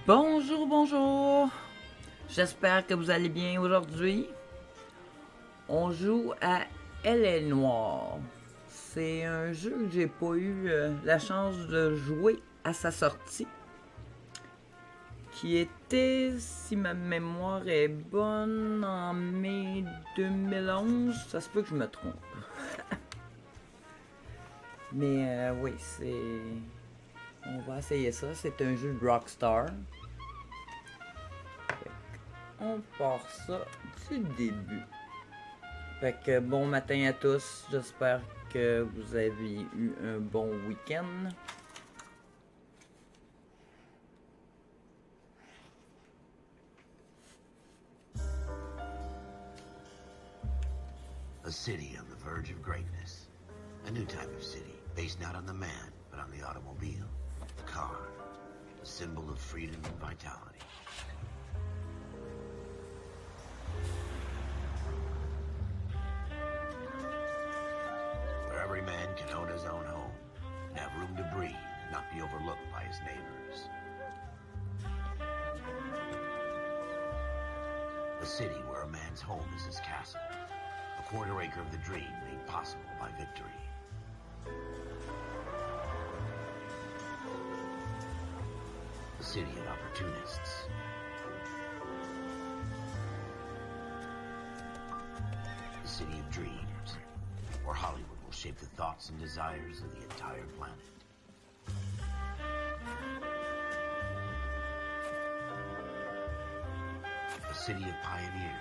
Bonjour, bonjour. J'espère que vous allez bien aujourd'hui. On joue à Elle est Noire. C'est un jeu que j'ai pas eu la chance de jouer à sa sortie, qui était, si ma mémoire est bonne, en mai 2011. Ça se peut que je me trompe. Mais oui, c'est... On va essayer ça. C'est un jeu de Rockstar. On part ça du début. Fait que bon matin à tous. J'espère que vous avez eu un bon week-end. A city on the verge of greatness. A new type of city, based not on the man, but on the automobile. The car. A symbol of freedom and vitality. Where every man can own his own home, and have room to breathe, and not be overlooked by his neighbors. A city where a man's home is his castle. A quarter acre of the dream made possible by victory. A city of opportunists. A city of dreams, where Hollywood will shape the thoughts and desires of the entire planet. A city of pioneers.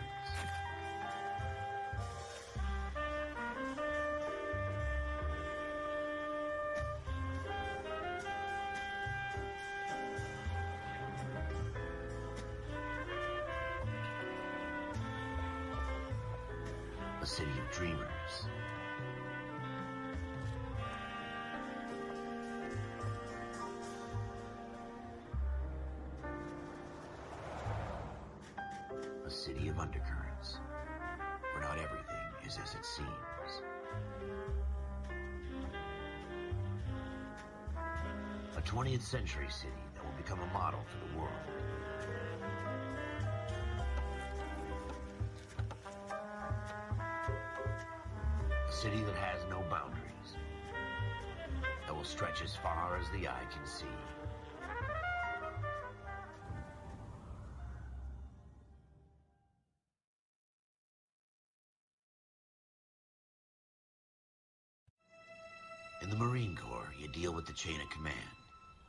A city of dreamers. A city of undercurrents, where not everything is as it seems. A 20th century city that will become a model for the world. A city that has no boundaries, that will stretch as far as the eye can see. In the Marine Corps, you deal with the chain of command.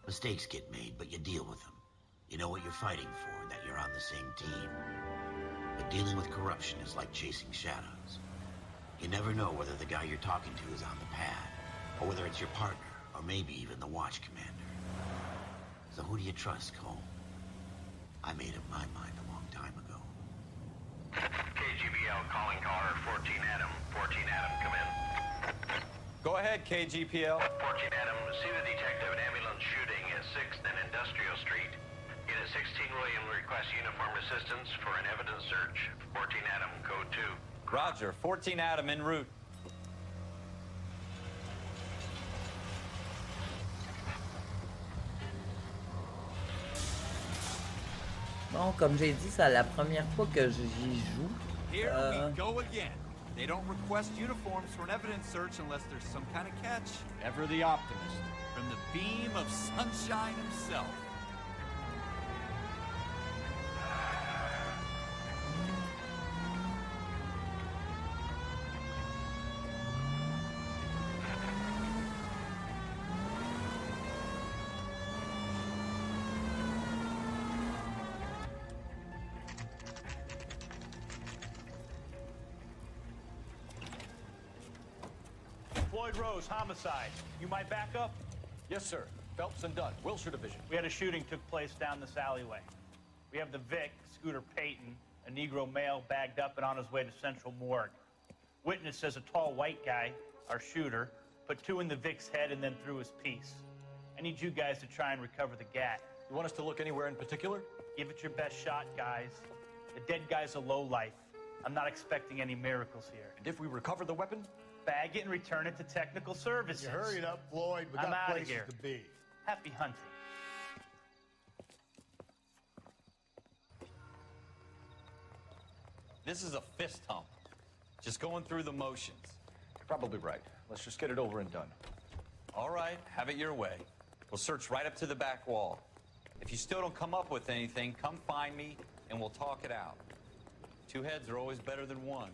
Mistakes get made, but you deal with them. You know what you're fighting for, and that you're on the same team. But dealing with corruption is like chasing shadows. You never know whether the guy you're talking to is on the pad, or whether it's your partner, or maybe even the watch commander. So who do you trust, Cole? I made up my mind a long time ago. KGBL calling caller 14 Adam. 14 Adam, come in. Go ahead, KGPL. 14 Adam, see the detective an ambulance shooting at 6th and Industrial Street. Unit 16 William requests uniform assistance for an evidence search. 14 Adam, code 2. Roger, 14 Adam en route. Bon, comme j'ai dit, c'est la première fois que j'y joue. Here we go again. They don't request uniforms for an evidence search unless there's some kind of catch. Ever the optimist. From the beam of sunshine himself. Floyd Rose, homicide. You might back up? Yes, sir. Phelps and Dunn, Wilshire Division. We had a shooting took place down this alleyway. We have the Vic, Scooter Payton, a Negro male bagged up and on his way to Central Morgue. Witness says a tall white guy, our shooter, put 2 in the Vic's head and then threw his piece. I need you guys to try and recover the gat. You want us to look anywhere in particular? Give it your best shot, guys. The dead guy's a lowlife. I'm not expecting any miracles here. And if we recover the weapon? Bag it and return it to technical services. You hurry it up, Floyd. We I'm got outta places here. to be. Happy hunting. This is a fist hump. Just going through the motions. You're probably right. Let's just get it over and done. All right, have it your way. We'll search right up to the back wall. If you still don't come up with anything, come find me and we'll talk it out. Two heads are always better than one.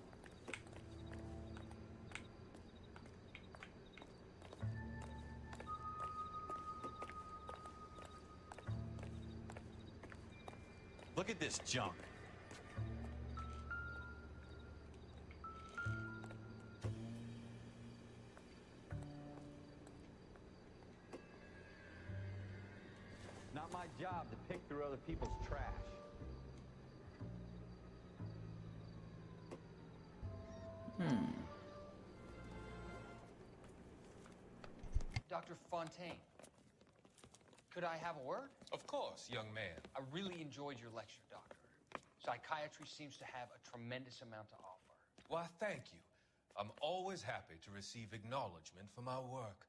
Look at this junk. Not my job to pick through other people's trash. Dr. Fontaine, could I have a word? Of course, young man. I really enjoyed your lecture, Doctor. Psychiatry seems to have a tremendous amount to offer. Why, thank you. I'm always happy to receive acknowledgement for my work.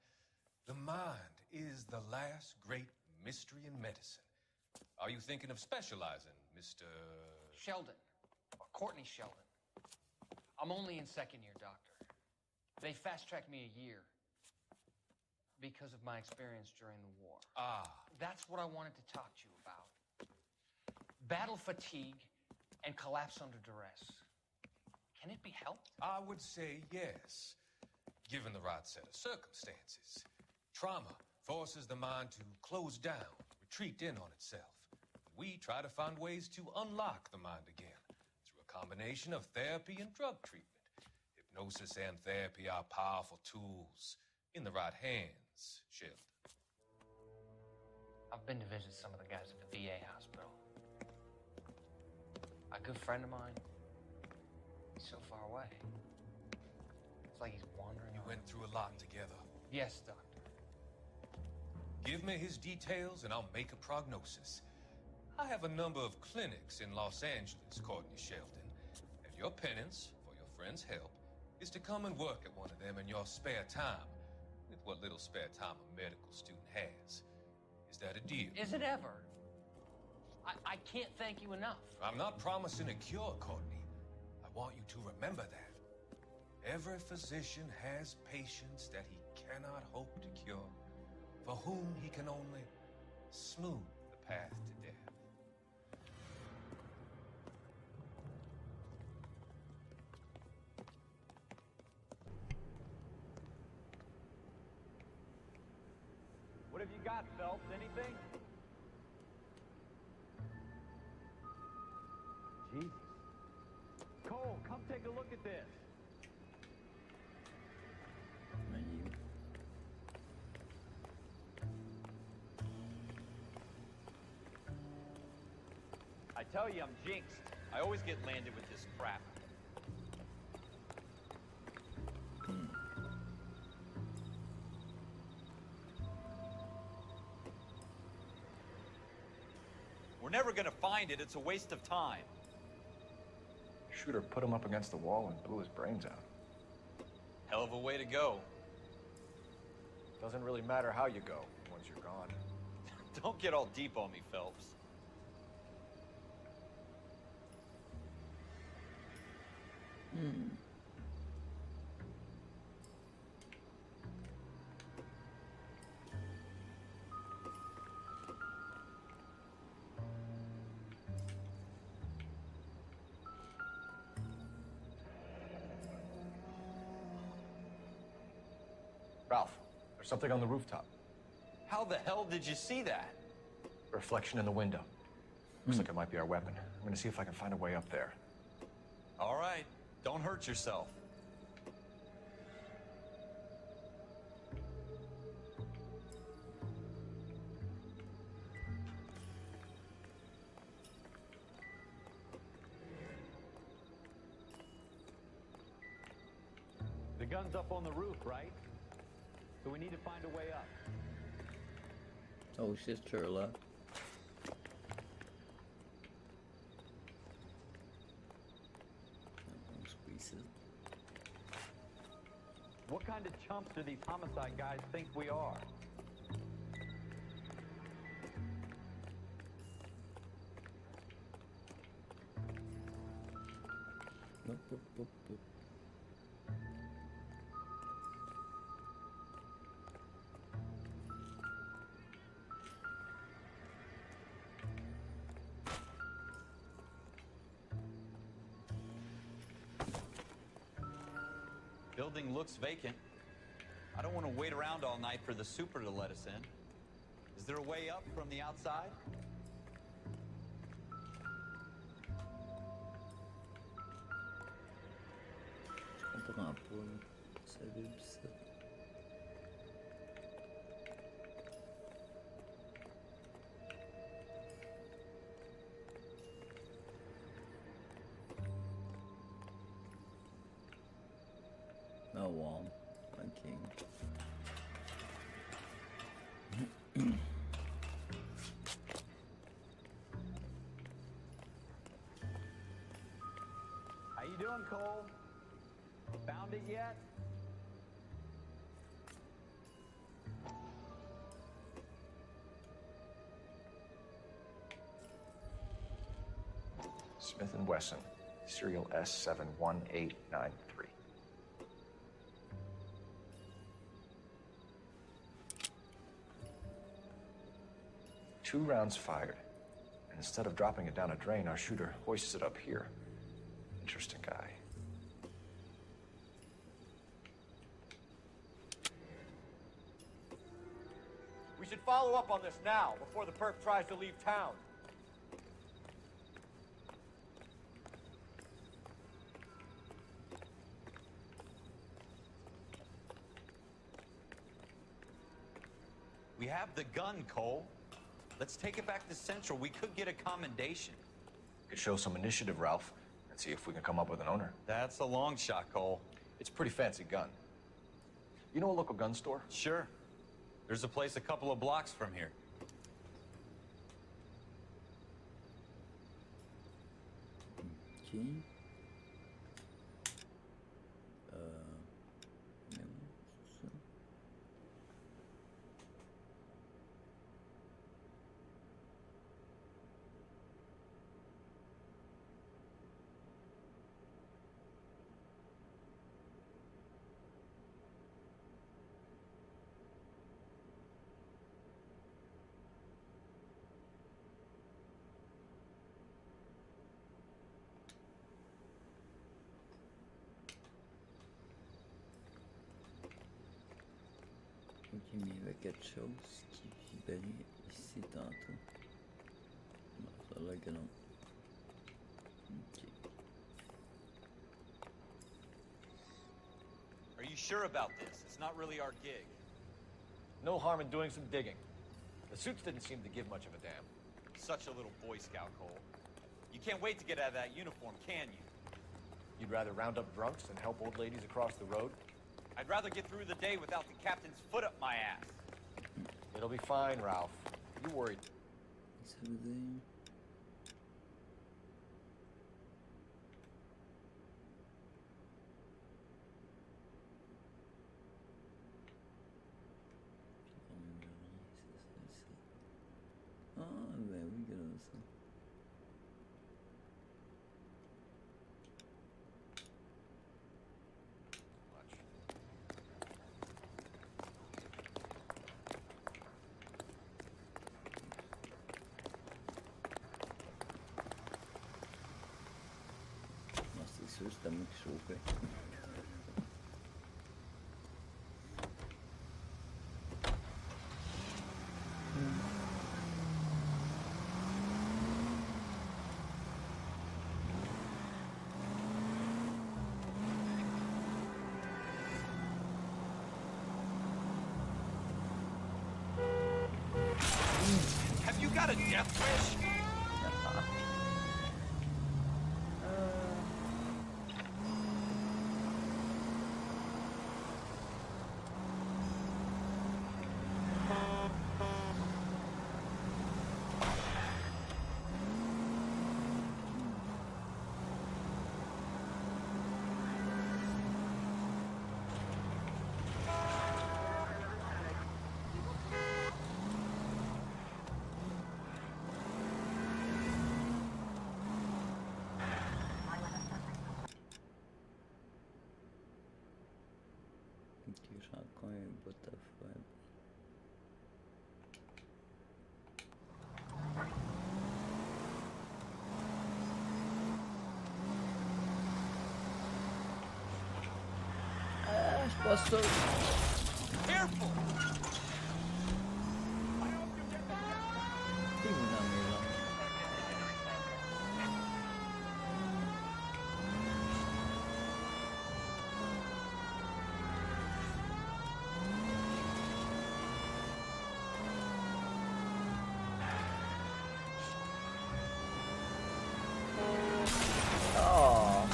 The mind is the last great mystery in medicine. Are you thinking of specializing, Mr. Sheldon, or Courtney Sheldon. I'm only in second year, Doctor. They fast-tracked me a year because of my experience during the war. Ah, That's what I wanted to talk to you about. Battle fatigue and collapse under duress. Can it be helped? I would say yes, given the right set of circumstances. Trauma forces the mind to close down, retreat in on itself. We try to find ways to unlock the mind again through a combination of therapy and drug treatment. Hypnosis and therapy are powerful tools in the right hands, Sheldon. I've been to visit some of the guys at the VA hospital. A good friend of mine, he's so far away. It's like he's wandering You around. went through a lot together. Yes, Doctor. Give me his details and I'll make a prognosis. I have a number of clinics in Los Angeles, Courtney Sheldon, and your penance for your friend's help is to come and work at one of them in your spare time, with what little spare time a medical student has. Is that a deal? Is it ever? I can't thank you enough. I'm not promising a cure, Courtney. I want you to remember that. Every physician has patients that he cannot hope to cure, for whom he can only smooth the path to death. What have you got, Phelps? Anything? Jesus. Cole, come take a look at this. Menu. I tell you, I'm jinxed. I always get landed with this crap. We're never gonna find it. It's a waste of time. Shooter put him up against the wall and blew his brains out. Hell of a way to go. Doesn't really matter how you go once you're gone. Don't get all deep on me, Phelps. Ralph, there's something on the rooftop. How the hell did you see that? Reflection in the window. Looks like it might be our weapon. I'm gonna see if I can find a way up there. All right, don't hurt yourself. The gun's up on the roof, right? So we need to find a way up. Oh, she's Turla. What kind of chumps do these homicide guys think we are? Hop, hop, hop, hop. Building looks vacant. I don't want to wait around all night for the super to let us in. Is there a way up from the outside? Je comprends pas. Ça veut dire ça. Oh wow. Okay. How you doing, Cole? Found it yet? Smith & Wesson, serial S71893. 2 rounds fired. And instead of dropping it down a drain, our shooter hoists it up here. Interesting guy. We should follow up on this now, before the perp tries to leave town. We have the gun, Cole. Let's take it back to Central. We could get a commendation. Could show some initiative, Ralph, and see if we can come up with an owner. That's a long shot, Cole. It's a pretty fancy gun. You know a local gun store? Sure. There's a place a couple of blocks from here. Okay. Mais oui, c'est ça. Ok, mais il y avait quelque chose qui vibrait ici tantôt. Non, ça a l'air que non. Ok. Are you sure about this? It's not really our gig. No harm in doing some digging. The suits didn't seem to give much of a damn. Such a little Boy Scout, Cole. You can't wait to get out of that uniform, can you? You'd rather round up drunks than help old ladies across the road? I'd rather get through the day without the captain's foot up my ass. It'll be fine, Ralph. You worried. Ça veut dire... Ah, ben oui, regarde ça. Non, c'est sûr, c'était moi qui chauffais. Have you got a death wish? Ok, j'ai encore un bout à faire. Ah, je suis pas sûr. Careful! C'est où dans mes jambes? Oh!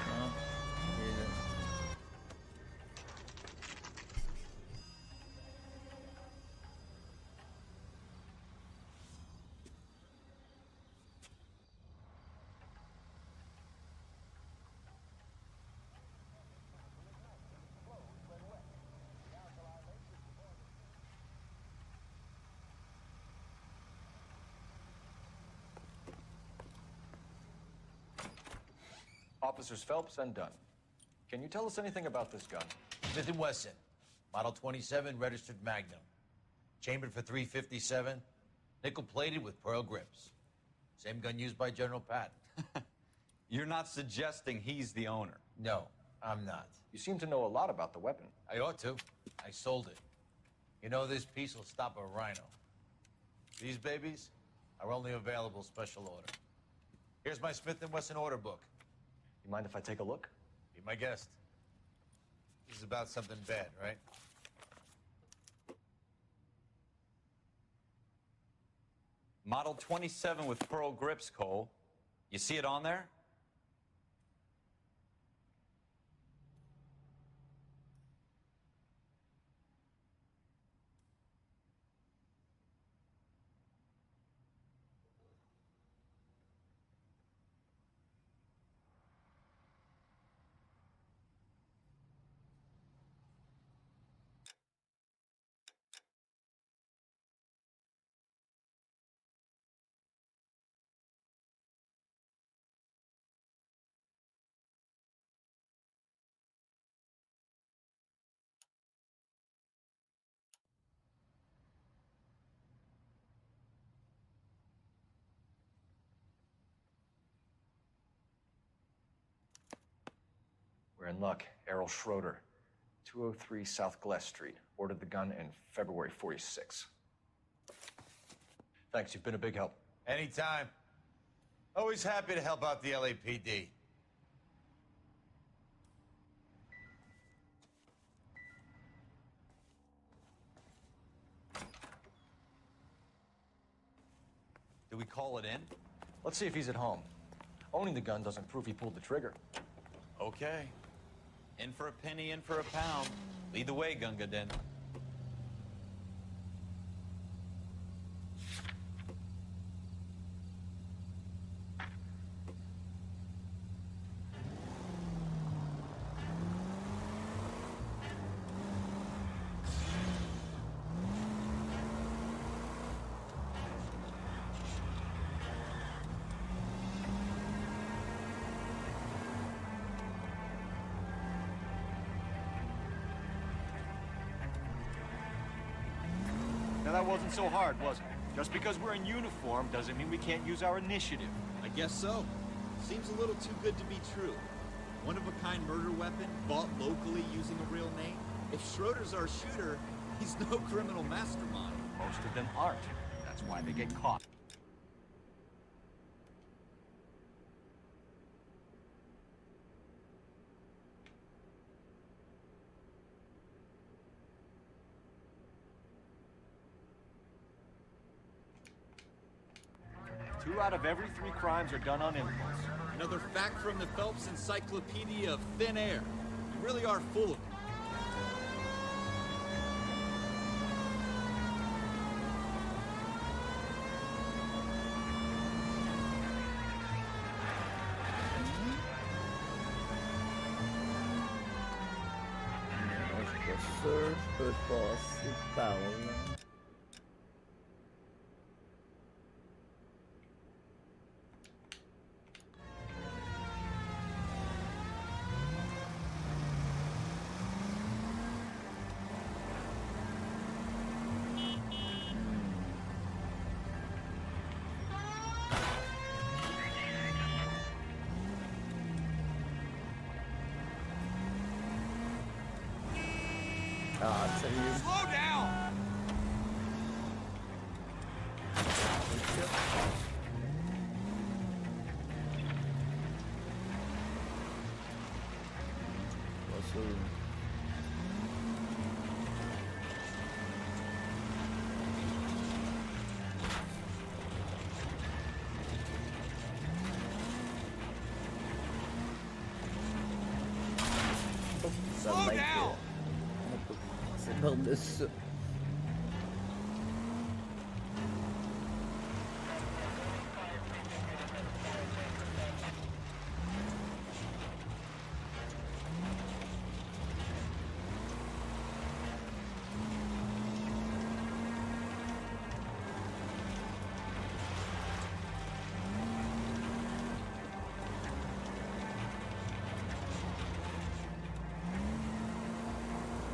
Non, il est là. Officers Phelps and Dunn. Can you tell us anything about this gun? Smith & Wesson, Model 27, registered Magnum. Chambered for .357, nickel-plated with pearl grips. Same gun used by General Patton. You're not suggesting he's the owner? No, I'm not. You seem to know a lot about the weapon. I ought to. I sold it. You know, this piece will stop a rhino. These babies are only available special order. Here's my Smith & Wesson order book. You mind if I take a look? Be my guest. This is about something bad, right? Model 27 with pearl grips, Cole. You see it on there? We're in luck. Errol Schroeder, 203 South Glass Street. Ordered the gun in February '46. Thanks, you've been a big help. Anytime. Always happy to help out the LAPD. Do we call it in? Let's see if he's at home. Owning the gun doesn't prove he pulled the trigger. Okay. In for a penny, in for a pound. Lead the way, Gunga Din. Now that wasn't so hard, was it? Just because we're in uniform doesn't mean we can't use our initiative. I guess so. Seems a little too good to be true. One-of-a-kind murder weapon bought locally using a real name? If Schroeder's our shooter, he's no criminal mastermind. Most of them aren't. That's why they get caught. Two out of every 3 crimes are done on impulse. Another fact from the Phelps Encyclopedia of Thin Air. You really are full of it. Moi, je suis pas sûr, je peux passer par là. Ah, sérieux? Slow down! Pas sûr. Ça Slow va être, down! on peut passer par-dessus ça.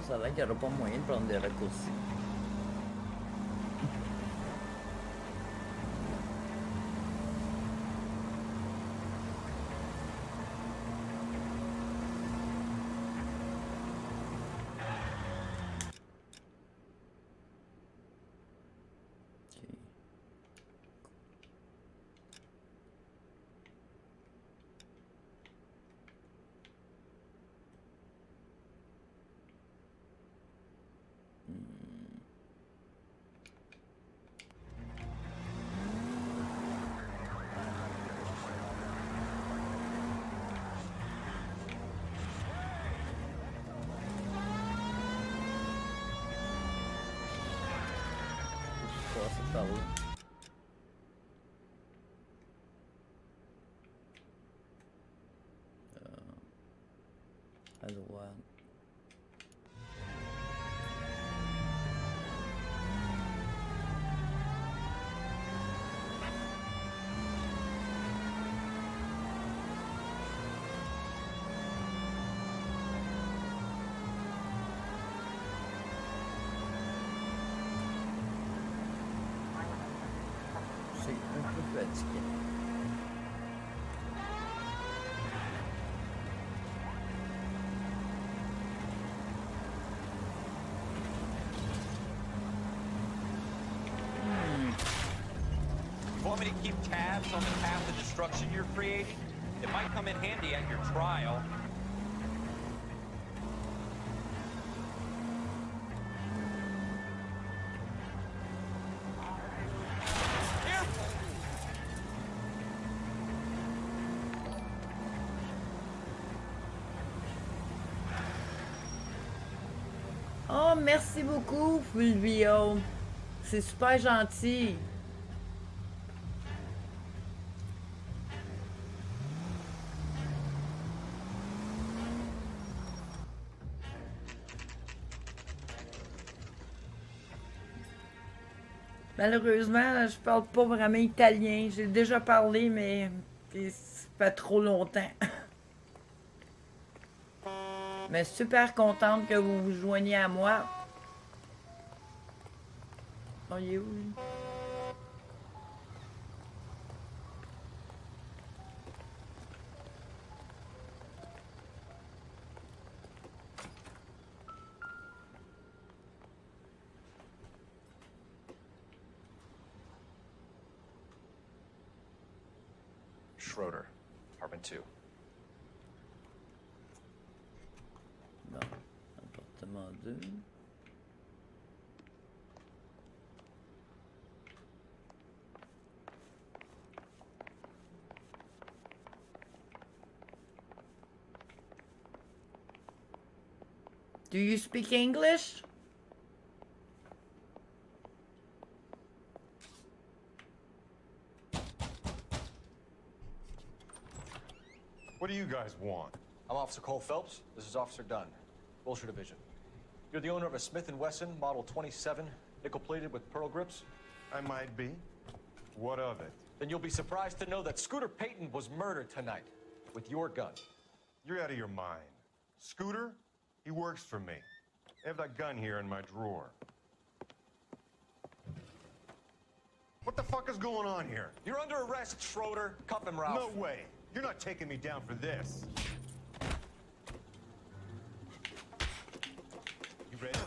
Ça a l'air qu'il n'y aura pas moyen de prendre des raccourcis. Passer par là. À droite. C'est un peu fatigué. You want me to keep tabs on the path of destruction you're creating? It might come in handy at your trial. Oh, merci beaucoup, Fulvio. C'est super gentil. Malheureusement, je parle pas vraiment italien. J'ai déjà parlé, mais ça fait trop longtemps. Mais super contente que vous vous joigniez à moi. Oh, il est où, lui? Schroeder, apartment 2. Bon, appartement 2. Do you speak English? What do you guys want? I'm Officer Cole Phelps. This is Officer Dunn, Wilshire Division. You're the owner of a Smith & Wesson Model 27, nickel-plated with pearl grips? I might be. What of it? Then you'll be surprised to know that Scooter Payton was murdered tonight with your gun. You're out of your mind. Scooter? He works for me. I have that gun here in my drawer. What the fuck is going on here? You're under arrest, Schroeder. Cuff him, Ralph. No way. You're not taking me down for this. You ready?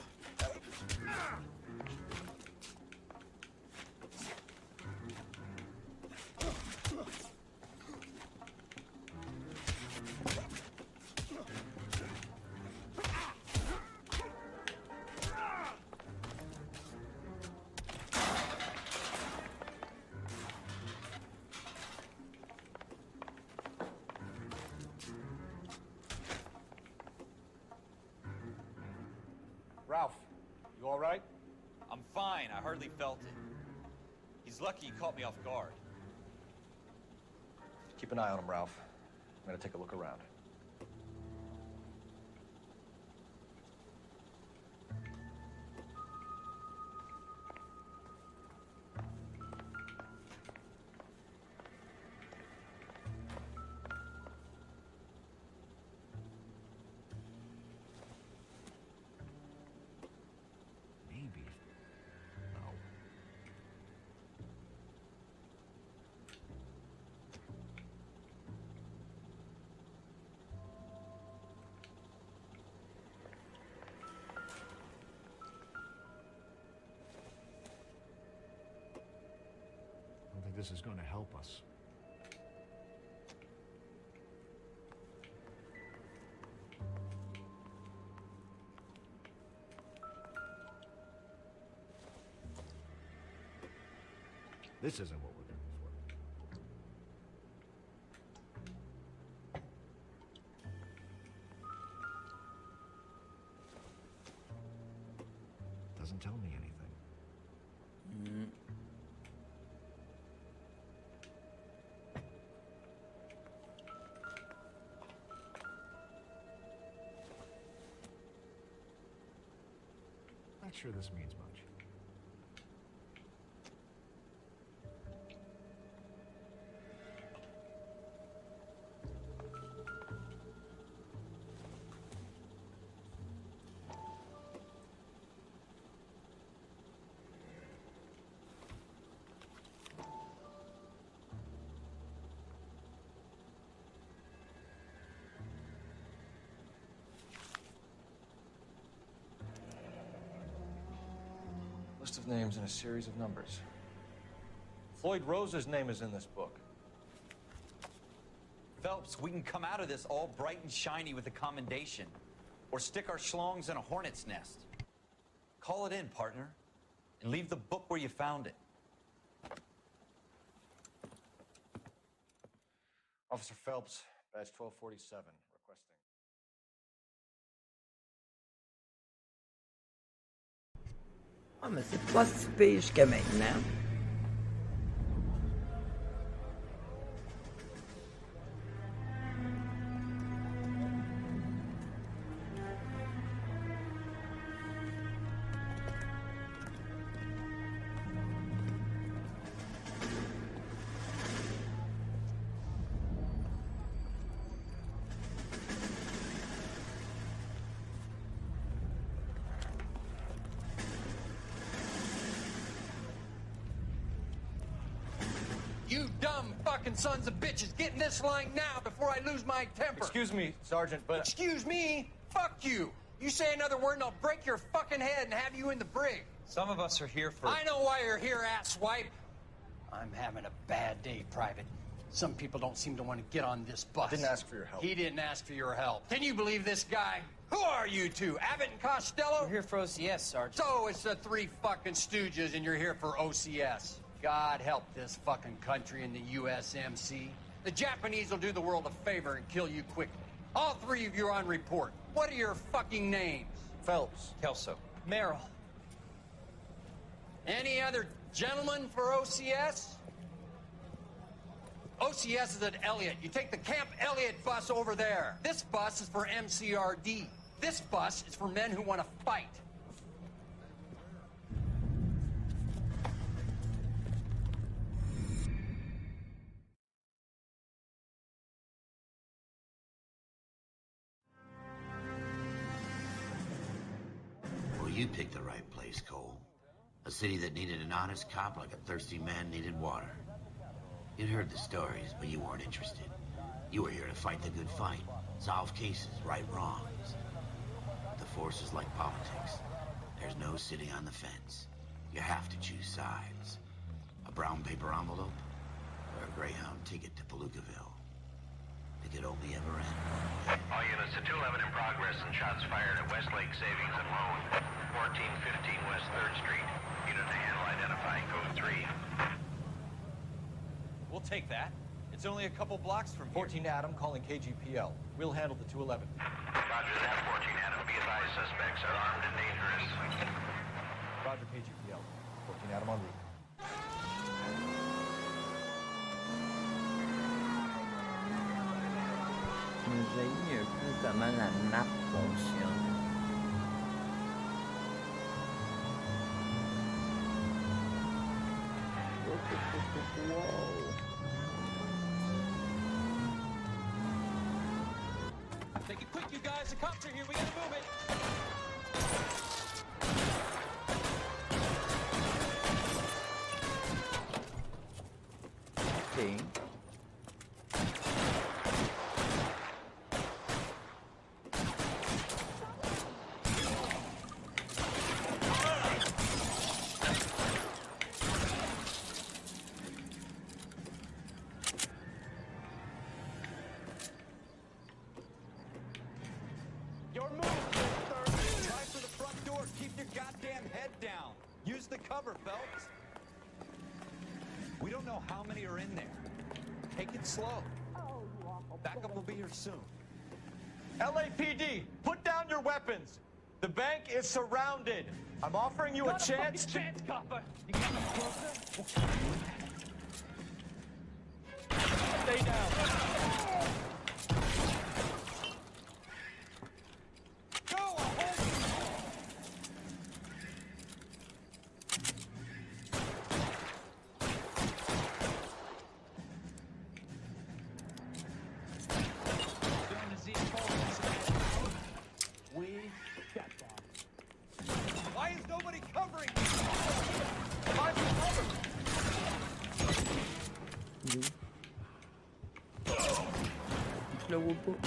You all right? I'm fine. I hardly felt it. He's lucky he caught me off guard. Keep an eye on him, Ralph. I'm gonna take a look around. Maybe. No. I don't think this is going to help us. This isn't what we're looking for. Doesn't tell me anything. Not sure this means much. List of names and a series of numbers. Floyd Rose's name is in this book. Phelps, we can come out of this all bright and shiny with a commendation. Or stick our schlongs in a hornet's nest. Call it in, partner. And leave the book where you found it. Officer Phelps, badge 1247, requesting. Ah, mais c'est pas si pire jusqu'à maintenant. You dumb fucking sons of bitches, get in this line now before I lose my temper. Excuse me, Sergeant, but... Excuse me? Fuck you. You say another word and I'll break your fucking head and have you in the brig. Some of us are here for... I know why you're here, asswipe. I'm having a bad day, Private. Some people don't seem to want to get on this bus. Didn't ask for your help. He didn't ask for your help. Can you believe this guy? Who are you two? Abbott and Costello? We're here for OCS, Sergeant. So it's the three fucking stooges and you're here for OCS. God help this fucking country and the USMC. The Japanese will do the world a favor and kill you quickly. All three of you are on report. What are your fucking names? Phelps. Kelso. Merrill. Any other gentlemen for OCS? OCS is at Elliott. You take the Camp Elliott bus over there. This bus is for MCRD. This bus is for men who want to fight. Well, you picked the right place, Cole. A city that needed an honest cop like a thirsty man needed water. You'd heard the stories, but you weren't interested. You were here to fight the good fight, solve cases, right wrongs. The force is like politics. There's no sitting on the fence. You have to choose sides. A brown paper envelope or a Greyhound ticket to Palookaville. It could only ever end one way. All units to 211 in progress and shots fired at Westlake Savings and Loan, 1415 West 3rd Street. Unit to handle identifying code 3. We'll take that. It's only a couple blocks from here. 14 Adam calling KGPL. We'll handle the 211. Roger that, 14 Adam. Be advised, suspects are armed and dangerous. Roger KGPL. 14 Adam en route. J'ai un peu comment la map fonctionne. Wow. Take it quick, you guys. The cops are here. We gotta move it. Okay. Your move, sir. Try for the front door. Keep your goddamn head down. Use the cover, Phelps. We don't know how many are in there. Take it slow. Backup will be here soon. LAPD, put down your weapons. The bank is surrounded. I'm offering you a chance. Chance, copper. You coming closer? Stay down. Go! We got that. Why is nobody covering? Find some cover. Je le vois pas.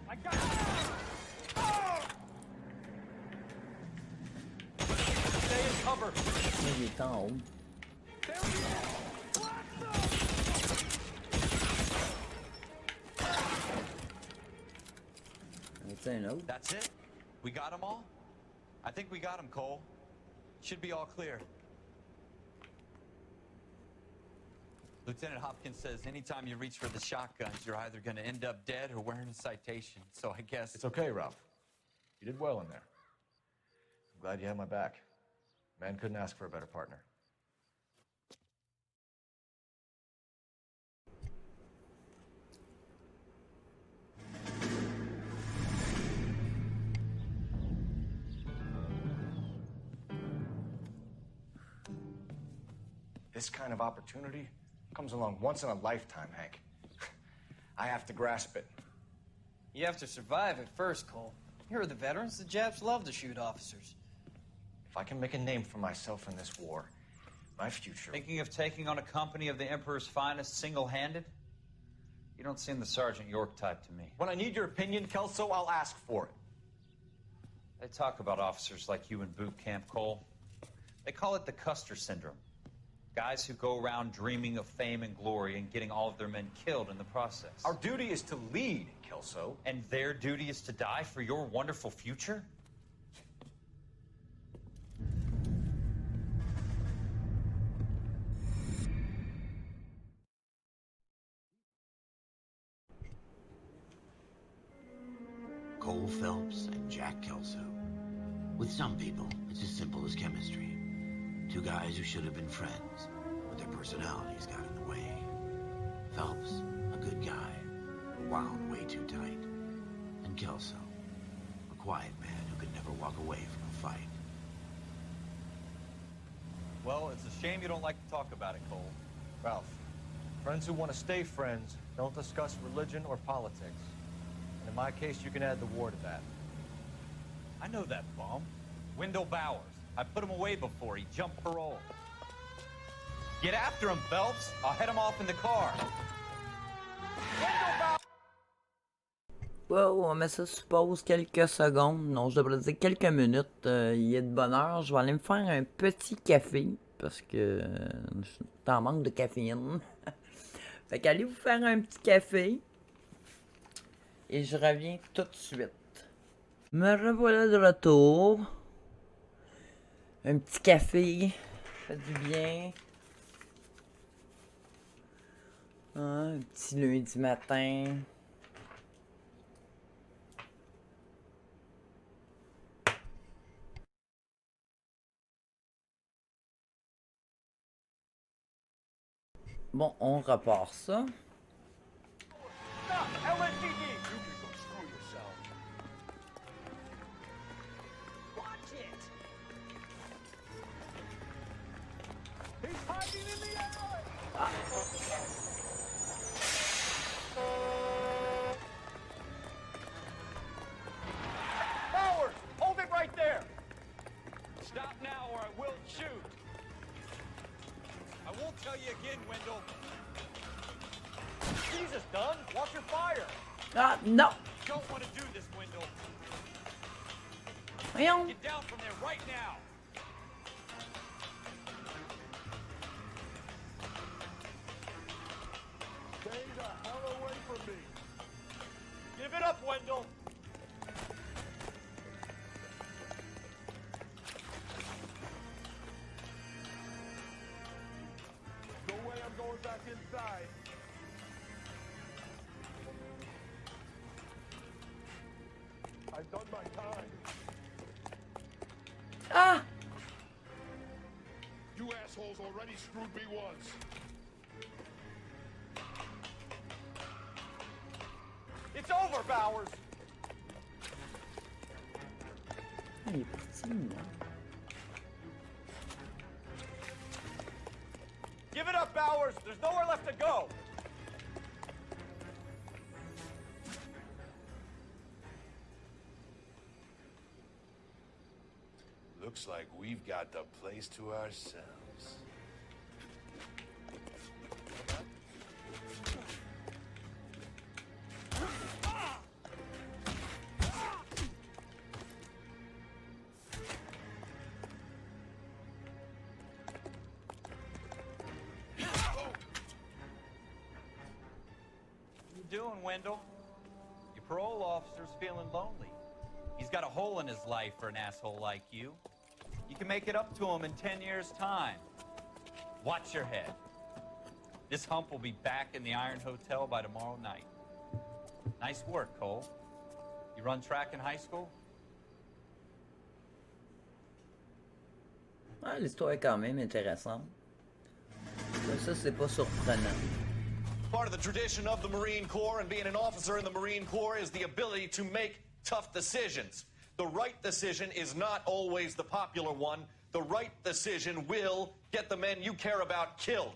I got it. Stay in cover. Il est en haut. It's an out. That's it? We got them all? I think we got them, Cole. Should be all clear. Lieutenant Hopkins says anytime you reach for the shotguns, you're either going to end up dead or wearing a citation. So I guess... It's okay, Ralph. You did well in there. I'm glad you had my back. Man couldn't ask for a better partner. This kind of opportunity comes along once in a lifetime, Hank. I have to grasp it. You have to survive it first, Cole. Here are the veterans. The Japs love to shoot officers. If I can make a name for myself in this war, my future... Thinking of taking on a company of the Emperor's finest single-handed? You don't seem the Sergeant York type to me. When I need your opinion, Kelso, I'll ask for it. They talk about officers like you in boot camp, Cole. They call it the Custer syndrome. Guys who go around dreaming of fame and glory and getting all of their men killed in the process. Our duty is to lead, Kelso. And their duty is to die for your wonderful future? Cole Phelps and Jack Kelso. With some people, it's as simple as chemistry. Two guys who should have been friends, but their personalities got in the way. Phelps, a good guy, but wound way too tight. And Kelso, a quiet man who could never walk away from a fight. Well, it's a shame you don't like to talk about it, Cole. Ralph, friends who want to stay friends don't discuss religion or politics. And in my case, you can add the war to that. I know that bum. Wendell Bowers. I put him away before. He jumped parole. Get after him, Phelps. I'll head him off in the car. Wow, on met ça sur pause quelques secondes. Non, je devrais dire quelques minutes. Il est de bonne heure. Je vais aller me faire un petit café. Parce que je suis en manque de caféine. Fait qu'allez vous faire un petit café. Et je reviens tout de suite. Me revoilà de retour. Un petit café. Ça fait du bien. Un petit lundi matin. Bon, on repart ça. Stop! LAPD! You can go screw yourself. Watch it! He's hiding in the alley! Howard! Hold it right there! Stop now or I will shoot! I won't tell you again, Wendell. Jesus, Dunn! Watch your fire! Ah, no! Don't want to do this, Wendell. Voyons! Get down from there right now! Stay the hell away from me! Give it up, Wendell! No way I'm going back inside. I've done my time. Ah! You assholes already screwed me once. It's over, Bowers! Il est parti, là. Give it up, Bowers! There's nowhere left to go! Looks like we've got the place to ourselves. What you doing, Wendell? Your parole officer's feeling lonely. He's got a hole in his life for an asshole like you. You can make it up to him in 10 years' time. Watch your head. This hump will be back in the Iron Hotel by tomorrow night. Nice work, Cole. You run track in high school? Ah, l'histoire est quand même intéressante. Ça, c'est pas surprenant. Part of the tradition of the Marine Corps and being an officer in the Marine Corps is the ability to make tough decisions. The right decision is not always the popular one. The right decision will get the men you care about killed.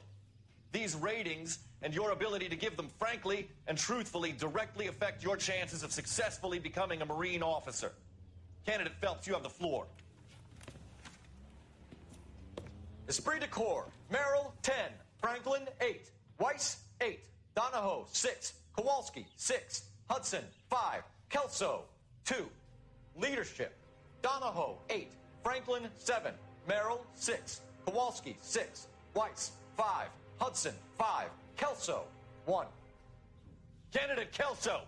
These ratings and your ability to give them frankly and truthfully directly affect your chances of successfully becoming a Marine officer. Candidate Phelps, you have the floor. Esprit de Corps, Merrill, 10. Franklin, 8. Weiss, 8. Donahoe, 6. Kowalski, 6. Hudson, 5. Kelso, 2. Leadership, Donahoe, 8. Franklin, 7. Merrill, 6. Kowalski, 6. Weiss, 5. Hudson, 5. Kelso, 1. Candidate Kelso.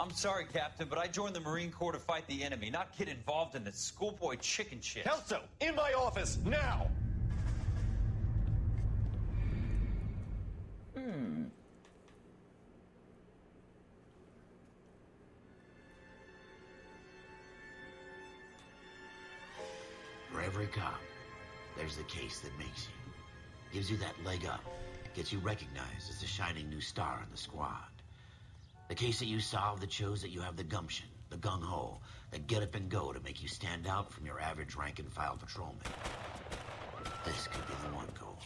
I'm sorry, Captain, but I joined the Marine Corps to fight the enemy, not get involved in this schoolboy chicken shit. Kelso, in my office, now! For every cop, there's the case that makes you. Gives you that leg up. Gets you recognized as the shining new star in the squad. The case that you solve that shows that you have the gumption, the gung-ho, the get up and go to make you stand out from your average rank-and-file patrolman. This could be the one, Cole.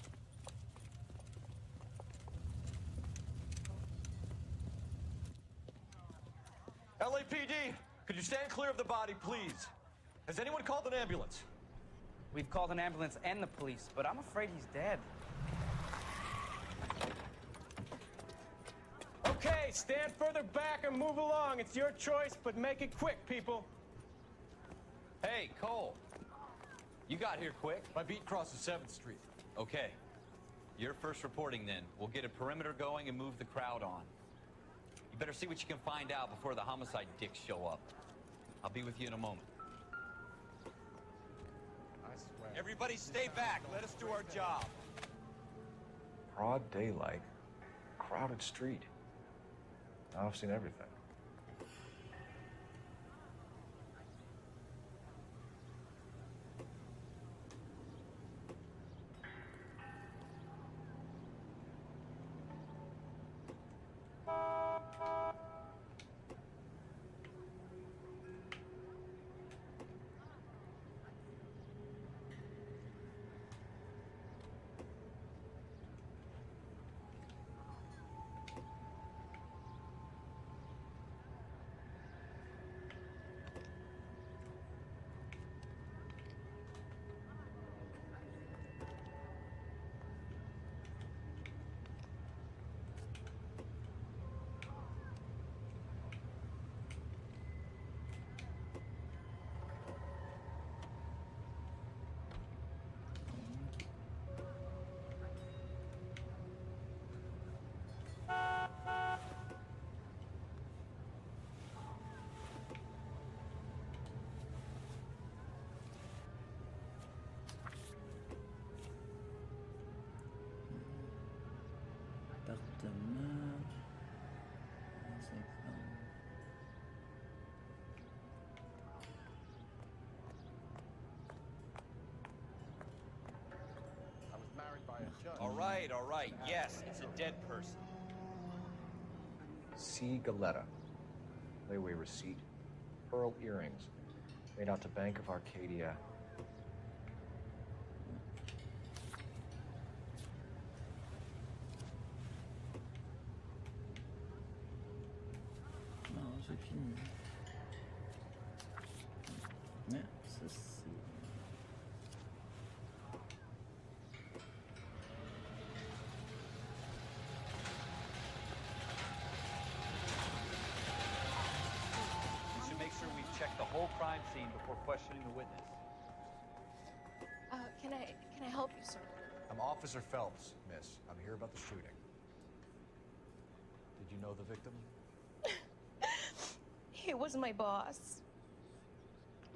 LAPD, could you stand clear of the body, please? Has anyone called an ambulance? We've called an ambulance and the police, but I'm afraid he's dead. Okay, stand further back and move along. It's your choice, but make it quick, people. Hey, Cole. You got here quick. My beat crosses 7th Street. Okay. You're first reporting then. We'll get a perimeter going and move the crowd on. You better see what you can find out before the homicide dicks show up. I'll be with you in a moment. I swear. Everybody stay back. Let us do our job. Broad daylight, crowded street. Now I've seen everything. Appartement. All right. Yes, it's a dead person. C. Galetta. Layaway receipt. Pearl earrings. Made out to Bank of Arcadia. Non, j'ai fini. Non, ça c'est... We should make sure we check the whole crime scene before questioning the witness. Can I help you, sir? I'm Officer Phelps, miss. I'm here about the shooting. Did you know the victim? He was my boss,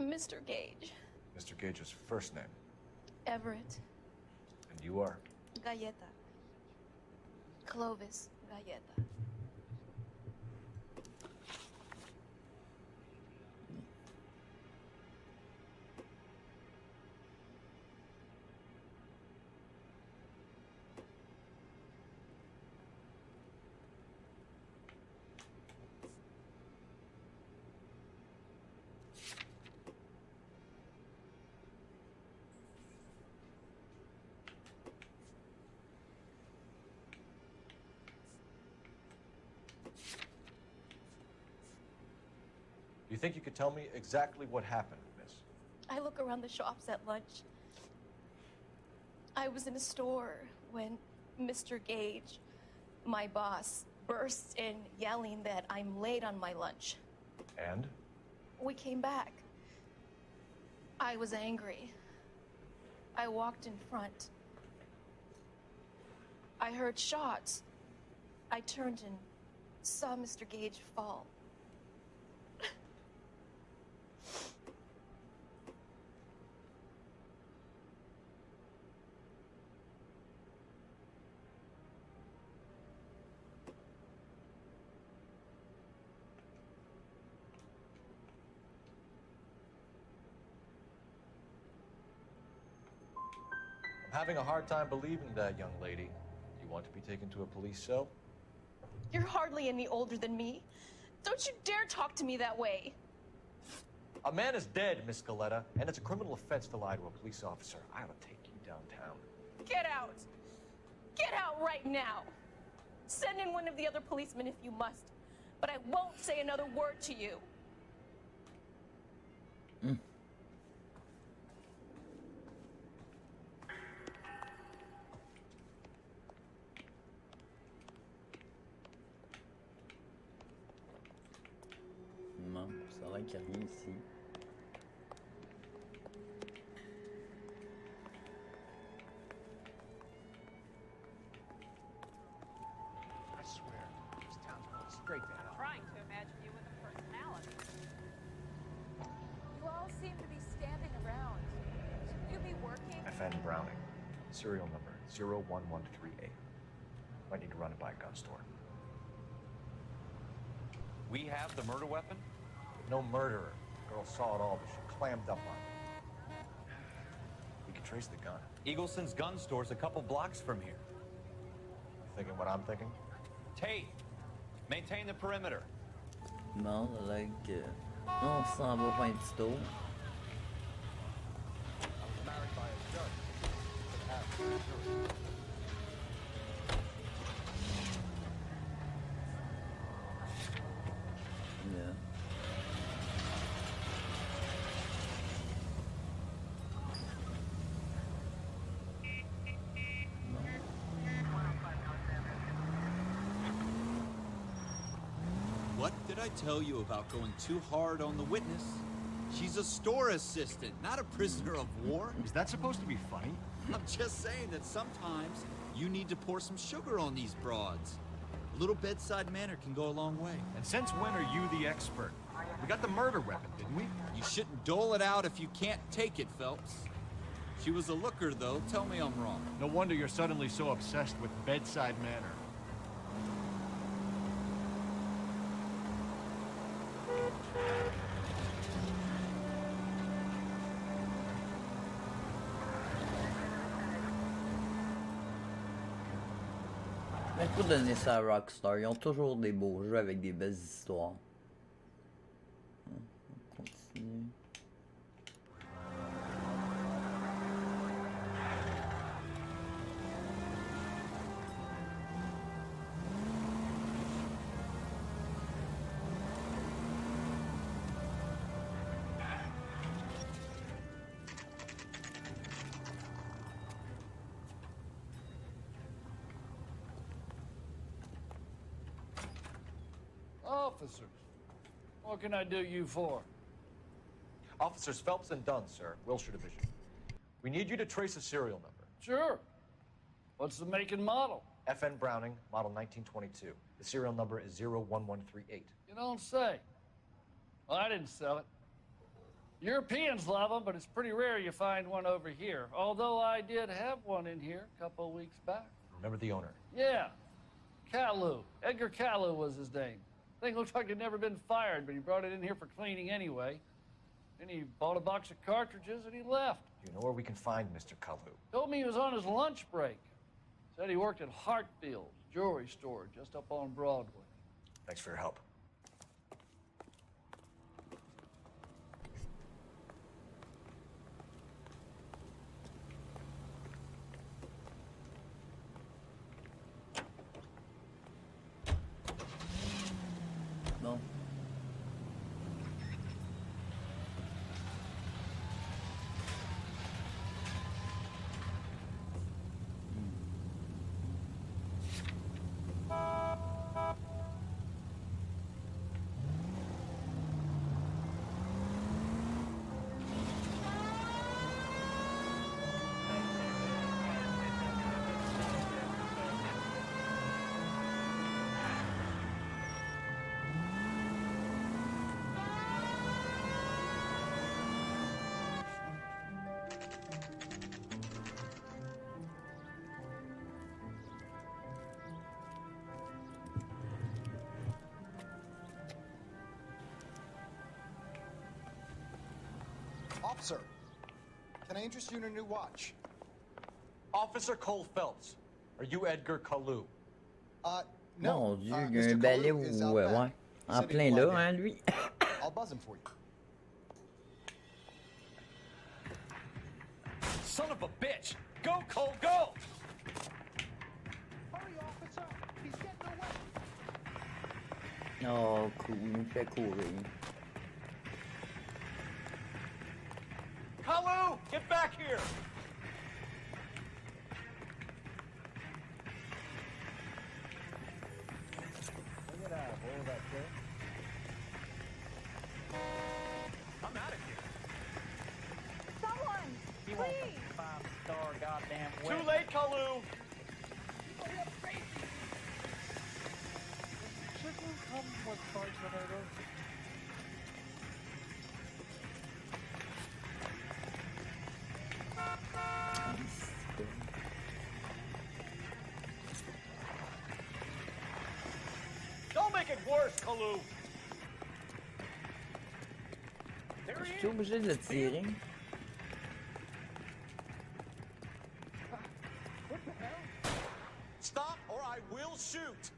Mr. Gage. Mr. Gage's first name. Everett. And you are? Galleta. Clovis Galleta. You think you could tell me exactly what happened, miss? I look around the shops at lunch. I was in a store when Mr. Gage, my boss, bursts in yelling that I'm late on my lunch. And? We came back. I was angry. I walked in front. I heard shots. I turned and saw Mr. Gage fall. I'm having a hard time believing that, young lady. You want to be taken to a police cell? You're hardly any older than me. Don't you dare talk to me that way. A man is dead, Miss Galetta, and it's a criminal offense to lie to a police officer. I ought to take you downtown. Get out! Get out right now! Send in one of the other policemen if you must, but I won't say another word to you. Non, ça a l'air qu'il n'y a rien ici. I swear, this town's going straight to hell. Trying to imagine you with a personality. You all seem to be standing around. Should you be working? FN Browning. Serial number 01138. Might need to run it by a gun store. We have the murder weapon? No murderer. The girl saw it all, but she clammed up on it. We can trace the gun. Eagleson's gun store's a couple blocks from here. You thinking what I'm thinking? Tate, maintain the perimeter. Bon, là, on s'en va pour un petit tour. Yeah. What did I tell you about going too hard on the witness? She's a store assistant, not a prisoner of war. Is that supposed to be funny? I'm just saying that sometimes you need to pour some sugar on these broads. A little bedside manner can go a long way. And since when are you the expert? We got the murder weapon, didn't we? You shouldn't dole it out if you can't take it, Phelps. She was a looker, though. Tell me I'm wrong. No wonder you're suddenly so obsessed with bedside manner. Mais faut donner ça à Rockstar. Ils ont toujours des beaux jeux avec des belles histoires. On continue. Officers, what can I do you for? Officers Phelps and Dunn, sir, Wilshire Division. We need you to trace a serial number. Sure. What's the make and model? FN Browning, model 1922. The serial number is 01138. You don't say. Well, I didn't sell it. Europeans love them, but it's pretty rare you find one over here. Although I did have one in here a couple of weeks back. Remember the owner? Yeah. Caillou. Edgar Caillou was his name. Thing looked like it'd never been fired, but he brought it in here for cleaning anyway. Then he bought a box of cartridges and he left. Do you know where we can find Mr. Kalu? Told me he was on his lunch break. Said he worked at Hartfield's jewelry store just up on Broadway. Thanks for your help. Non. Officer, can I interest you in a new watch? Officer Cole Phelps, are you Edgar Kalu? Mon Dieu, il y a un balai où, ouais, en plein là, hein, lui. I'll buzz him for you. Son of a bitch! Go, Cole, go! Hurry, officer! He's getting away! Oh, cool, il me fait courir. Kalu, get back here! Look at that, hold that there. I'm out of here. Someone! He wants a 5-star goddamn Too weapon. late, Kalu! Chicken come with parts of it. it worse, Kaloo. Je suis obligé de le tirer. Stop or I will shoot.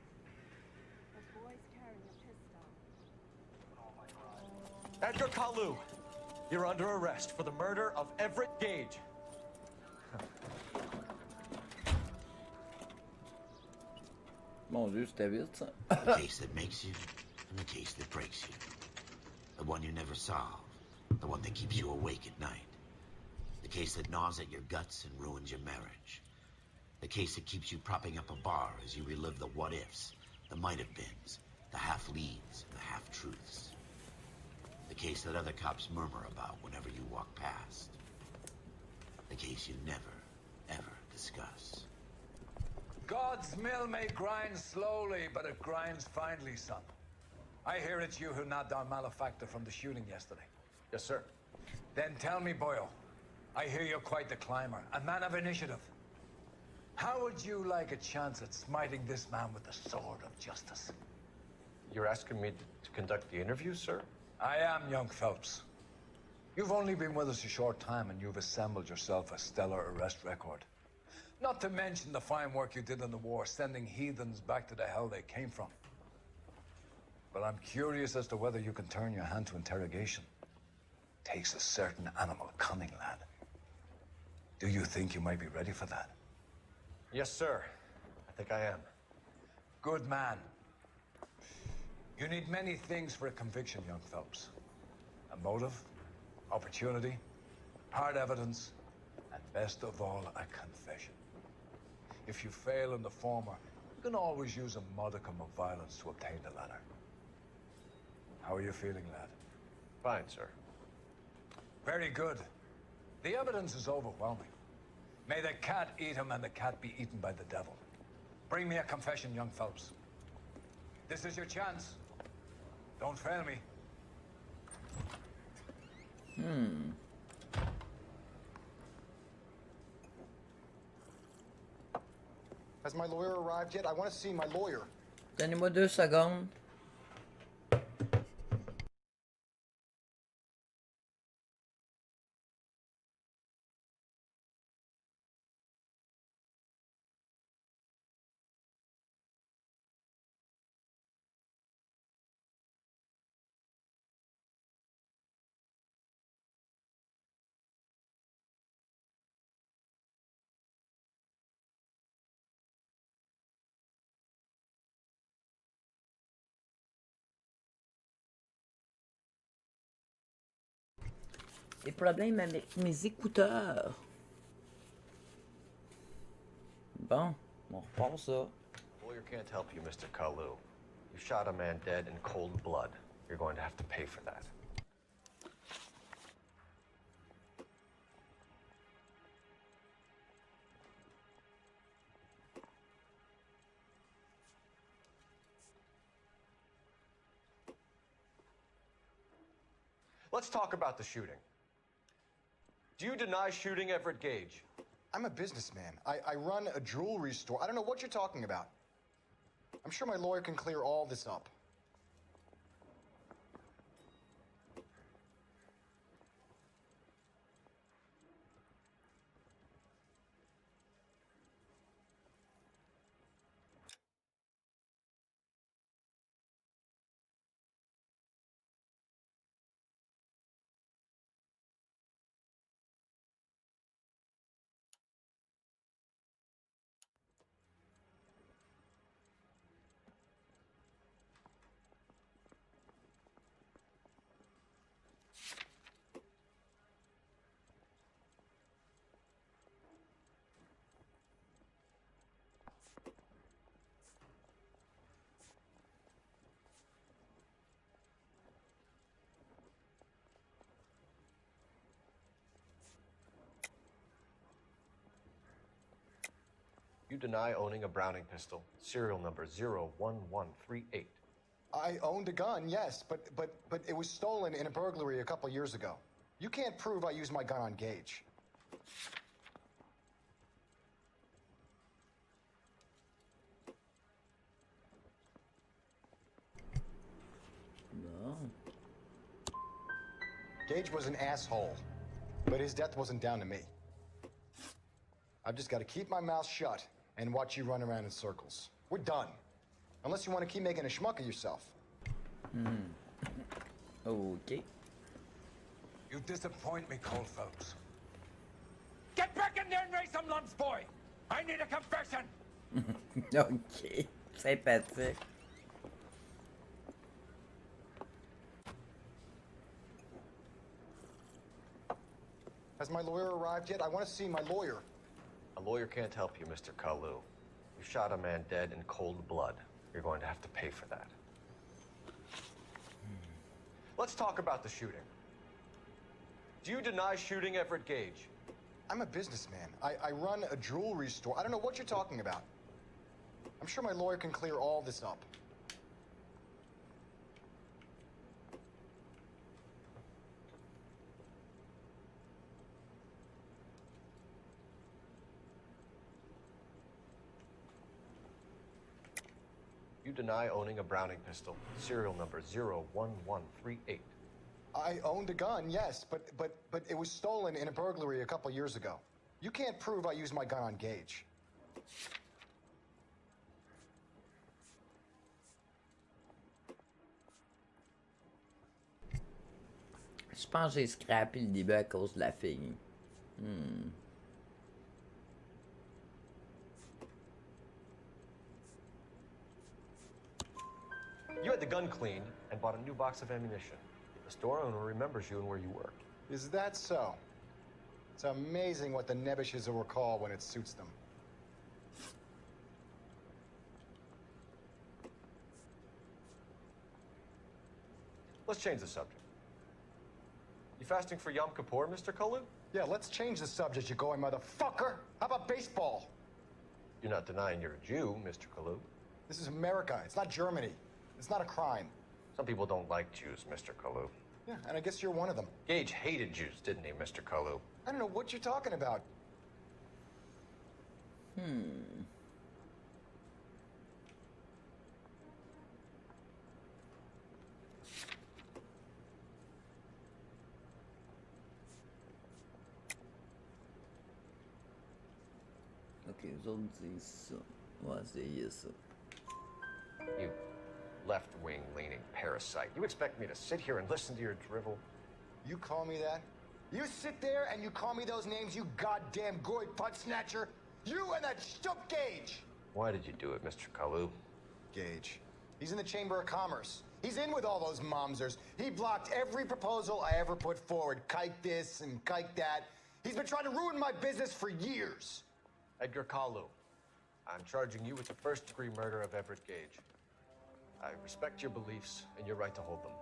Edgar Kaloo, you're under arrest for the murder of Everett Gage. Mon Dieu, c'était vite, ça. The case that makes you and the case that breaks you. The one you never solve. The one that keeps you awake at night. The case that gnaws at your guts and ruins your marriage. The case that keeps you propping up a bar as you relive the what-ifs, the might-have-beens, the half-leads, and the half-truths. The case that other cops murmur about whenever you walk past. The case you never, ever discuss. God's mill may grind slowly, but it grinds finely, son. I hear it's you who nabbed our malefactor from the shooting yesterday. Yes, sir. Then tell me, Boyle, I hear you're quite the climber, a man of initiative. How would you like a chance at smiting this man with the sword of justice? You're asking me to conduct the interview, sir? I am, young Phelps. You've only been with us a short time, and you've assembled yourself a stellar arrest record. Not to mention the fine work you did in the war, sending heathens back to the hell they came from. But I'm curious as to whether you can turn your hand to interrogation. Takes a certain animal cunning, lad. Do you think you might be ready for that? Yes, sir. I think I am. Good man. You need many things for a conviction, young Phelps. A motive, opportunity, hard evidence, and best of all, a confession. If you fail in the former, you can always use a modicum of violence to obtain the latter. How are you feeling, lad? Fine, sir. Very good. The evidence is overwhelming. May the cat eat him and the cat be eaten by the devil. Bring me a confession, young Phelps. This is your chance. Don't fail me. Has my lawyer arrived yet? I want to see my lawyer. Donnez-moi 2 secondes. Des problèmes avec mes écouteurs. Bon, on repart ça. Lawyer can't help you, Mr. Kaloo. You shot a man dead in cold blood. You're going to have to pay for that. Let's talk about the shooting. Do you deny shooting Everett Gage? I'm a businessman. I run a jewelry store. I don't know what you're talking about. I'm sure my lawyer can clear all this up. You deny owning a Browning pistol, serial number 01138. I owned a gun, yes, but it was stolen in a burglary a couple years ago. You can't prove I used my gun on Gage. Gage was an asshole, but his death wasn't down to me. I've just got to keep my mouth shut and watch you run around in circles. We're done. Unless you want to keep making a schmuck of yourself. Okay. You disappoint me, Cole Phelps. Get back in there and raise some lumps, boy! I need a confession! Ok. Sympathique. Has my lawyer arrived yet? I want to see my lawyer. A lawyer can't help you, Mr. Kalu. You shot a man dead in cold blood. You're going to have to pay for that. Let's talk about the shooting. Do you deny shooting Everett Gage? I'm a businessman. I run a jewelry store. I don't know what you're talking about. I'm sure my lawyer can clear all this up. You deny owning a Browning pistol, serial number 01138. I owned a gun, yes, but it was stolen in a burglary a couple years ago. You can't prove I used my gun on Gage. Je pense que j'ai scrappé le début à cause de la fille. You had the gun cleaned and bought a new box of ammunition. The store owner remembers you and where you worked. Is that so? It's amazing what the Nebbishes will recall when it suits them. Let's change the subject. You fasting for Yom Kippur, Mr. Kalu? Yeah, let's change the subject, you going motherfucker. How about baseball? You're not denying you're a Jew, Mr. Kalu. This is America. It's not Germany. It's not a crime. Some people don't like Jews, Mr. Kalu. Yeah, and I guess you're one of them. Gage hated Jews, didn't he, Mr. Kalu? I don't know what you're talking about. Ok, os autres disent ça. Ouais, c'est ça. You left-wing leaning parasite. You expect me to sit here and listen to your drivel? You call me that? You sit there and you call me those names, you goddamn goy putt snatcher? You and that stup Gage! Why did you do it, Mr. Kalu? Gage. He's in the Chamber of Commerce. He's in with all those momsers. He blocked every proposal I ever put forward. Kike this and kike that. He's been trying to ruin my business for years. Edgar Kalu, I'm charging you with the first-degree murder of Everett Gage. I respect your beliefs and your right to hold them.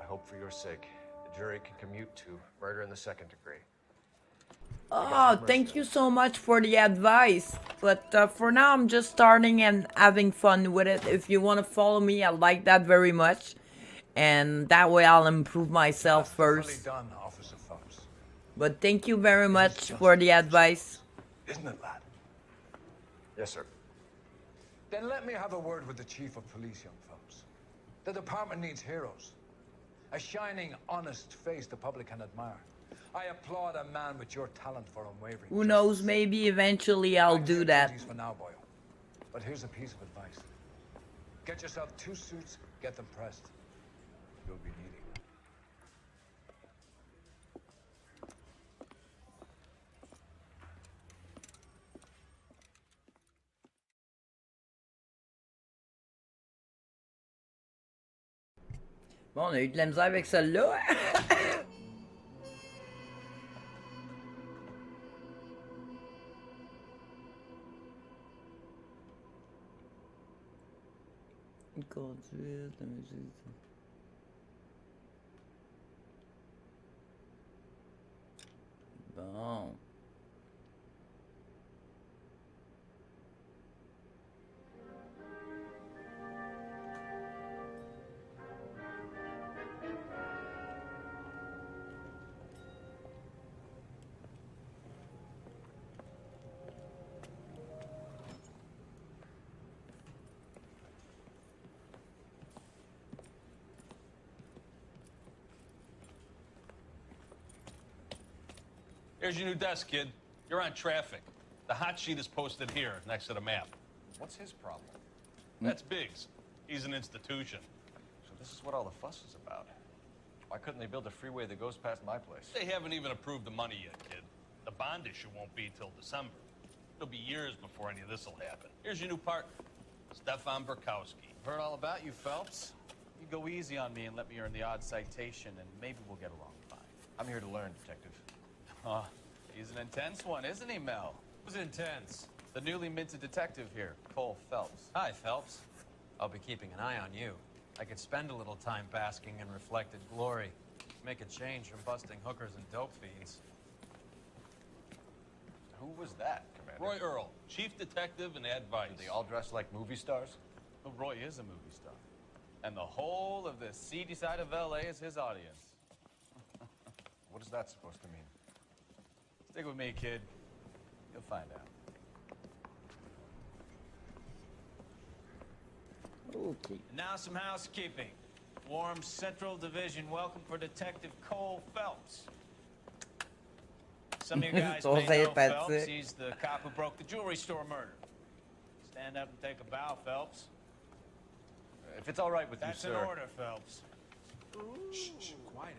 I hope for your sake the jury can commute to murder in the second degree. Oh, thank you so much for the advice. But for now, I'm just starting and having fun with it. If you want to follow me, I like that very much. And that way I'll improve myself first. Done, Officer Phelps. But thank you very much for the advice. Isn't it, lad? Yes, sir. Then let me have a word with the Chief of Police, young Phelps. The department needs heroes. A shining, honest face the public can admire. I applaud a man with your talent for unwavering. Who knows, maybe eventually I'll do that. For now, boyo. But here's a piece of advice. Get yourself 2 suits, get them pressed. You'll be needing them. Bon, on a eu de la misère avec celle-là. Une conduite, la musique. Bon. Here's your new desk, kid. You're on traffic. The hot sheet is posted here, next to the map. What's his problem? That's Biggs. He's an institution. So this is what all the fuss is about. Why couldn't they build a freeway that goes past my place? They haven't even approved the money yet, kid. The bond issue won't be till December. It'll be years before any of this will happen. Here's your new partner, Stefan Burkowski. Heard all about you, Phelps. You go easy on me and let me earn the odd citation, and maybe we'll get along fine. I'm here to learn, Detective. Oh, he's an intense one, isn't he, Mel? Who's intense? The newly minted detective here, Cole Phelps. Hi, Phelps. I'll be keeping an eye on you. I could spend a little time basking in reflected glory. Make a change from busting hookers and dope fiends. Who was that, Commander? Roy Earl, chief detective and advice. Do they all dress like movie stars? Well, Roy is a movie star. And the whole of the seedy side of L.A. is his audience. What is that supposed to mean? Stick with me, kid. You'll find out. Okay. And now some housekeeping. Warm Central Division welcome for Detective Cole Phelps. Some of you guys may know Phelps. He's the cop who broke the jewelry store murder. Stand up and take a bow, Phelps. If it's all right with That's you, sir. in order, Phelps. Shh, quiet.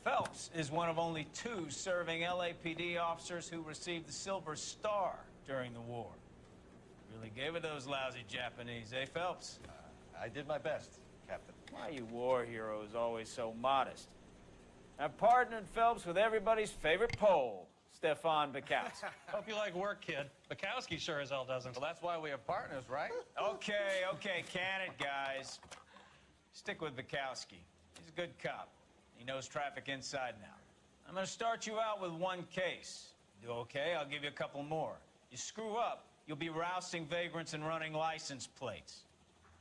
Phelps is one of only 2 serving LAPD officers who received the Silver Star during the war. Really gave it those lousy Japanese, eh, Phelps? I did my best, Captain. Why are you war heroes always so modest? I've partnered Phelps with everybody's favorite Pole, Stefan Burkowski. Hope you like work, kid. Bukowski sure as hell doesn't. Well, that's why we have partners, right? Okay, can it, guys. Stick with Bukowski. He's a good cop. He knows traffic inside and out. I'm gonna start you out with 1 case. Do okay, I'll give you a couple more. You screw up, you'll be rousting vagrants and running license plates.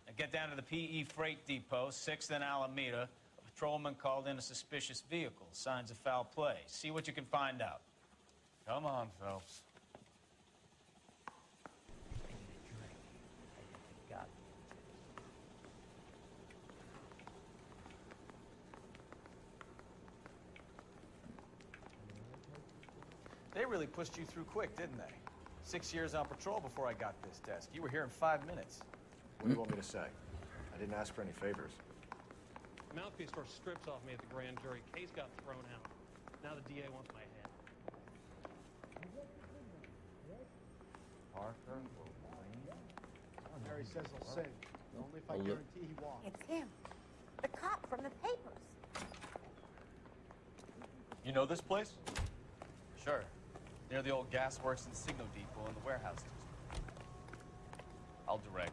Now get down to the PE Freight Depot, 6th and Alameda. A patrolman called in a suspicious vehicle. Signs of foul play. See what you can find out. Come on, Phelps. Got They really pushed you through quick, didn't they? 6 years on patrol before I got this desk. You were here in 5 minutes. What do you want me to say? I didn't ask for any favors. Mouthpiece tore strips off me at the grand jury. Case got thrown out. Now the DA wants my head. Parker, Harry says he'll sing. Only if I guarantee he walks. It's him. The cop from the papers. You know this place? Sure. Near the old gas works and signal depot in the warehouse district. I'll direct.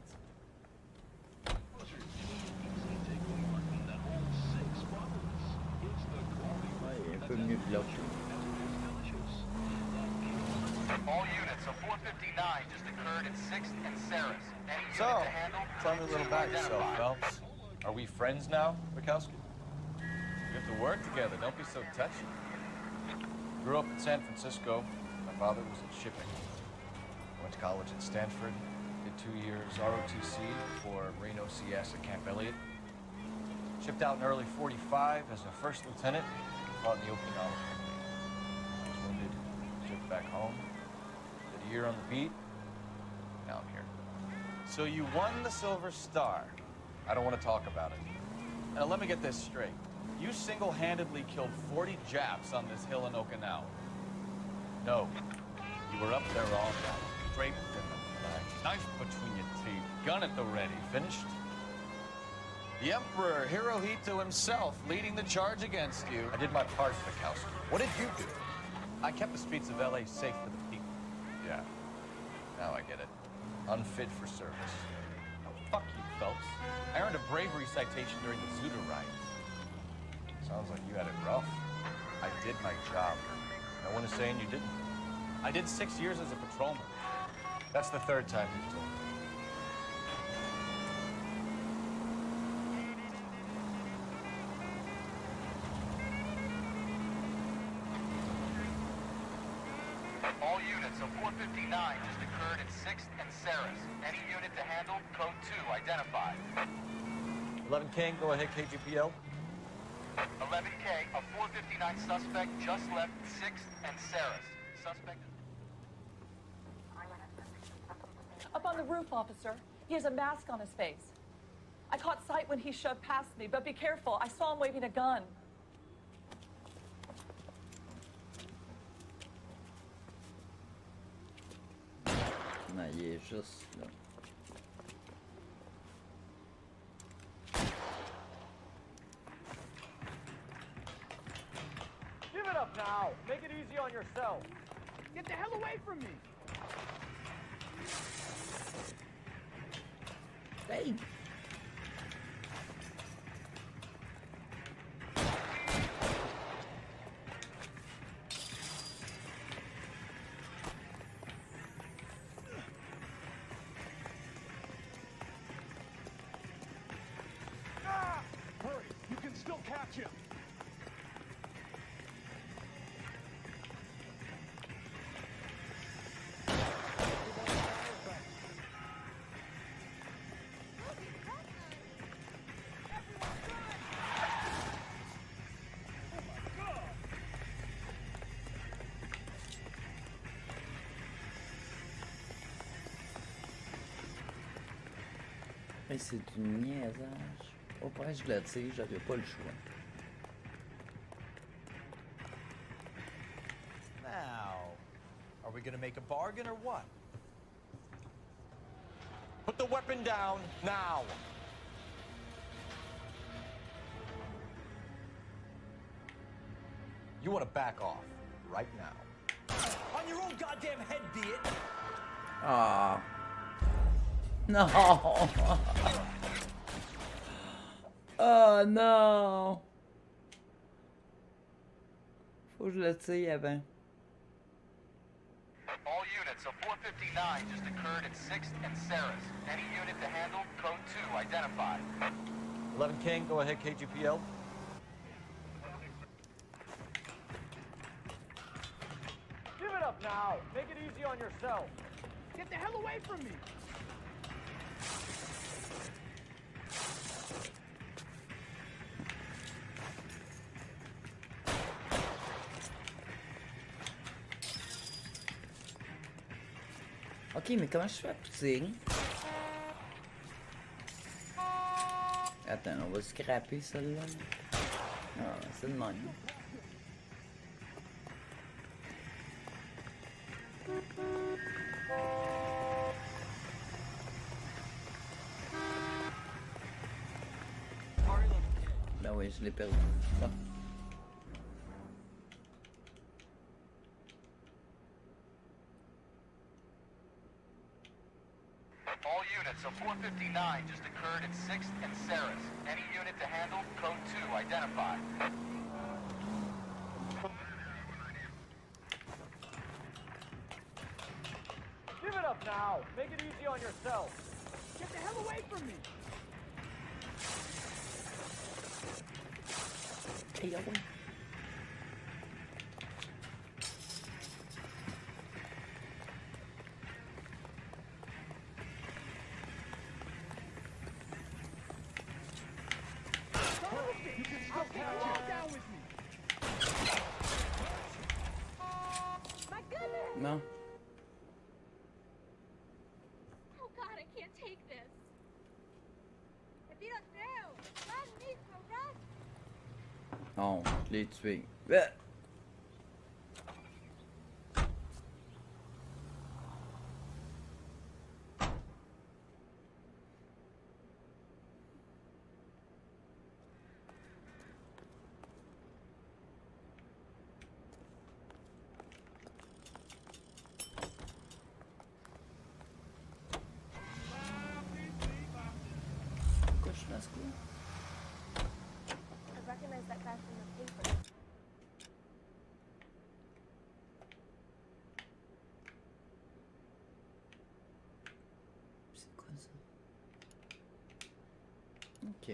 Un peu mieux que l'autre. All units, a 459 just occurred in 6th and Sarah's. Any unit So, to handle, tell me a little about yourself, identify. Phelps. Are we friends now, Burkowski? We have to work together. Don't be so touchy. Grew up in San Francisco. My father was in shipping. I went to college at Stanford. Did 2 years ROTC before Marine OCS at Camp Elliott. Shipped out in early 45 as a first lieutenant. Fought in the Okinawa campaign. I was wounded. Shipped back home. Did a year on the beat. Now I'm here. So you won the Silver Star. I don't want to talk about it. Now let me get this straight. You single-handedly killed 40 Japs on this hill in Okinawa. No. You were up there all night, draped in the flag, knife between your teeth, gun at the ready. Finished? The Emperor Hirohito himself leading the charge against you. I did my part, Burkowski. What did you do? I kept the streets of L.A. safe for the people. Yeah. Now I get it. Unfit for service. Oh, fuck you, Phelps. I earned a bravery citation during the Zuda riots. Sounds like you had it rough. I did my job. No one is saying you didn't. I did 6 years as a patrolman. That's the 3rd time you've told me. All units, a 459 just occurred in 6th and Sarah's. Any unit to handle, code 2, identified. 11 King, go ahead, KGPL. 11K, a 459 suspect just left 6th and Saris. Suspect Up on the roof, officer. He has a mask on his face. I caught sight when he shoved past me, but be careful. I saw him waving a gun. Non, il est juste là. Give it up now. Make it easy on yourself. Get the hell away from me. Hey. Hurry, you can still catch him. Hey, c'est du niaisage. Au point je le tire, j'avais pas le choix. Now, are we gonna make a bargain or what? Put the weapon down now. You want to back off right now. On your own goddamn head, be it. Ah. Non. Oh non. Faut que je le tire avant. All units, a 459 just occurred at 6th and Saris. Any unit to handle, code 2, identified. 11 King, go ahead, KGPL. Give it up now. Make it easy on yourself. Get the hell away from me. Ok, mais comment je fais pour tirer? Attends, on va scraper celle-là. Ah, c'est de même. Ben oui, je l'ai perdu. Bon. All units, a 459 just occurred at 6th and Saris. Any unit to handle, code 2, identified. Give it up now. Make it easy on yourself. Get the hell away from me. Hey, yo. You can still catch him. Down with me. My goodness! Non. Oh God, I can't take this. If you don't know, God needs to rest. Non, je l'ai tué. Ah! Pourquoi je fais quoi? I recognize that guy from the paper. C'est quoi ça? Ok.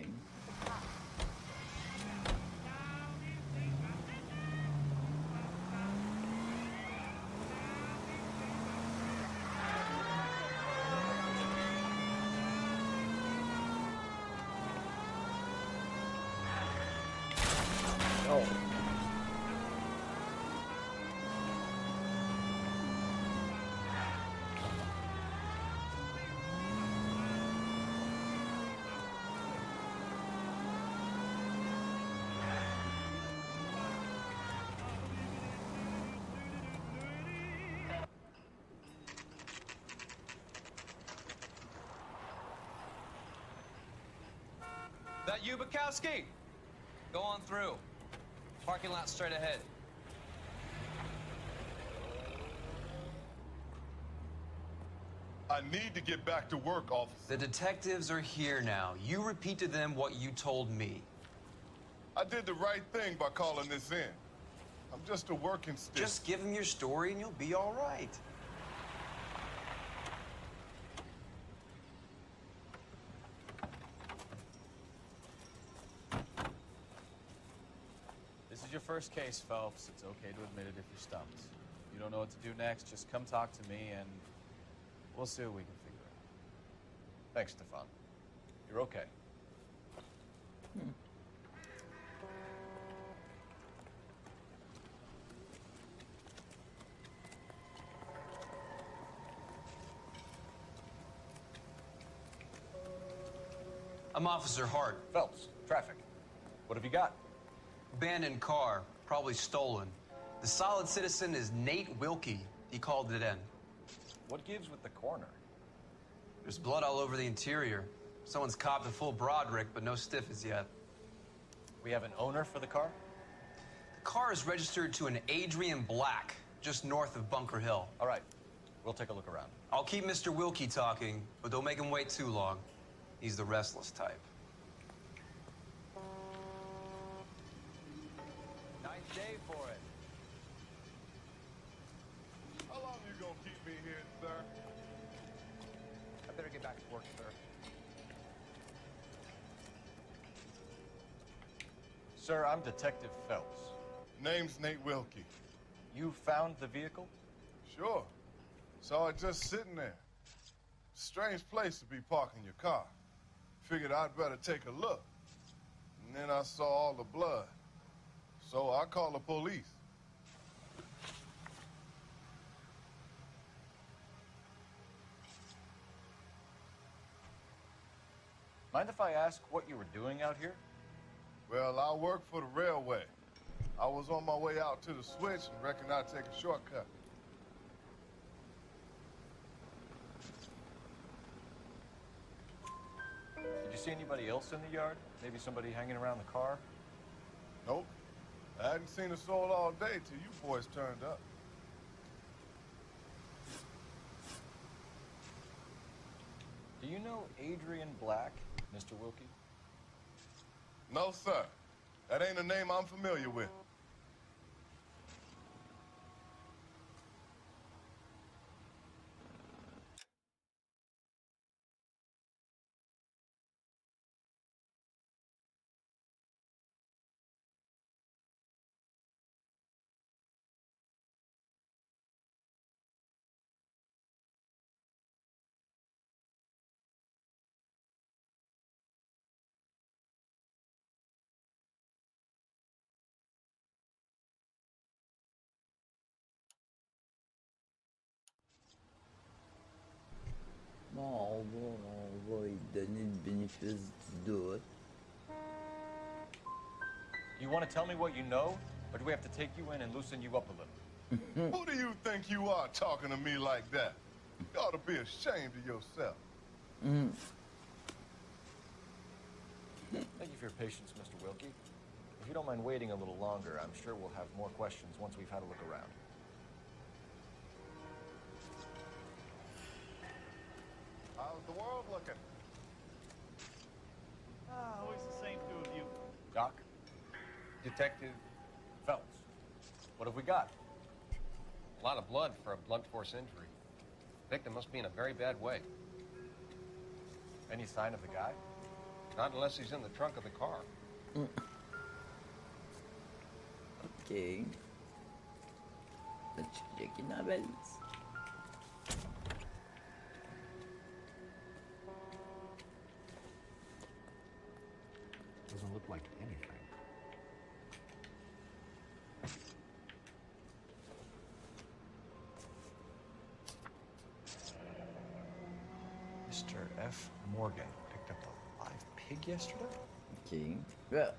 That you, Bukowski? Go on through. Parking lot straight ahead. I need to get back to work, officer. The detectives are here now. You repeat to them what you told me. I did the right thing by calling this in. I'm just a working stick. Just give them your story and you'll be all right. This is your first case, Phelps. It's okay to admit it if you're stumped. If you don't know what to do next, just come talk to me and we'll see what we can figure out. Thanks, Stefan. You're okay. I'm Officer Hart. Phelps, traffic. What have you got? Abandoned car, probably stolen. The solid citizen is Nate Wilkie. He called it in. What gives with the corner? There's blood all over the interior. Someone's copped a full Broderick, but no stiff as yet. We have an owner for the car? The car is registered to an Adrian Black, just north of Bunker Hill. All right, we'll take a look around. I'll keep Mr. Wilkie talking, but don't make him wait too long. He's the restless type. Nice day for it. How long you gonna keep me here, sir? I better get back to work, sir. Sir, I'm Detective Phelps. Name's Nate Wilkie. You found the vehicle? Sure. Saw it just sitting there. Strange place to be parking your car. Figured I'd better take a look. And then I saw all the blood. So I called the police. Mind if I ask what you were doing out here? Well, I work for the railway. I was on my way out to the switch and reckoned I'd take a shortcut. Did you see anybody else in the yard? Maybe somebody hanging around the car? Nope. I hadn't seen a soul all day till you boys turned up. Do you know Adrian Black, Mr. Wilkie? No, sir. That ain't a name I'm familiar with. Bon, on va lui donner le bénéfice du doute. You want to tell me what you know, or do we have to take you in and loosen you up a little? Who do you think you are talking to me like that? You ought to be ashamed of yourself. Thank you for your patience, Mr. Wilkie. If you don't mind waiting a little longer, I'm sure we'll have more questions once we've had a look around. How's the world looking? Always the same two of you. Doc, Detective Phelps, what have we got? A lot of blood for a blunt force injury. Victim must be in a very bad way. Any sign of the guy? Not unless he's in the trunk of the car. Ok. Là, tu cliques dans la valise. Doesn't look like anything. Mr. F. Morgan picked up a live pig yesterday? Ok. Well.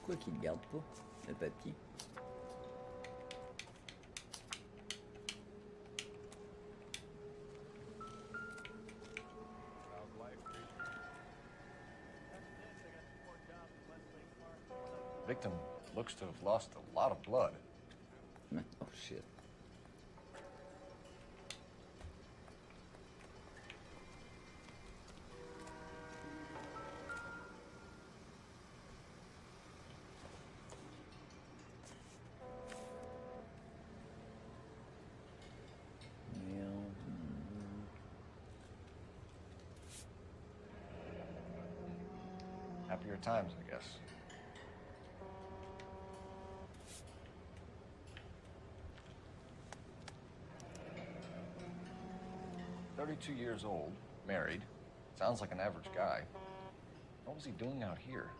Pourquoi qu'il ne garde pas le papier? Victim looks to have lost a lot of blood. Oh, shit. Happier times, I guess. "32 years old, married. Sounds like an average guy. What was he doing out here?"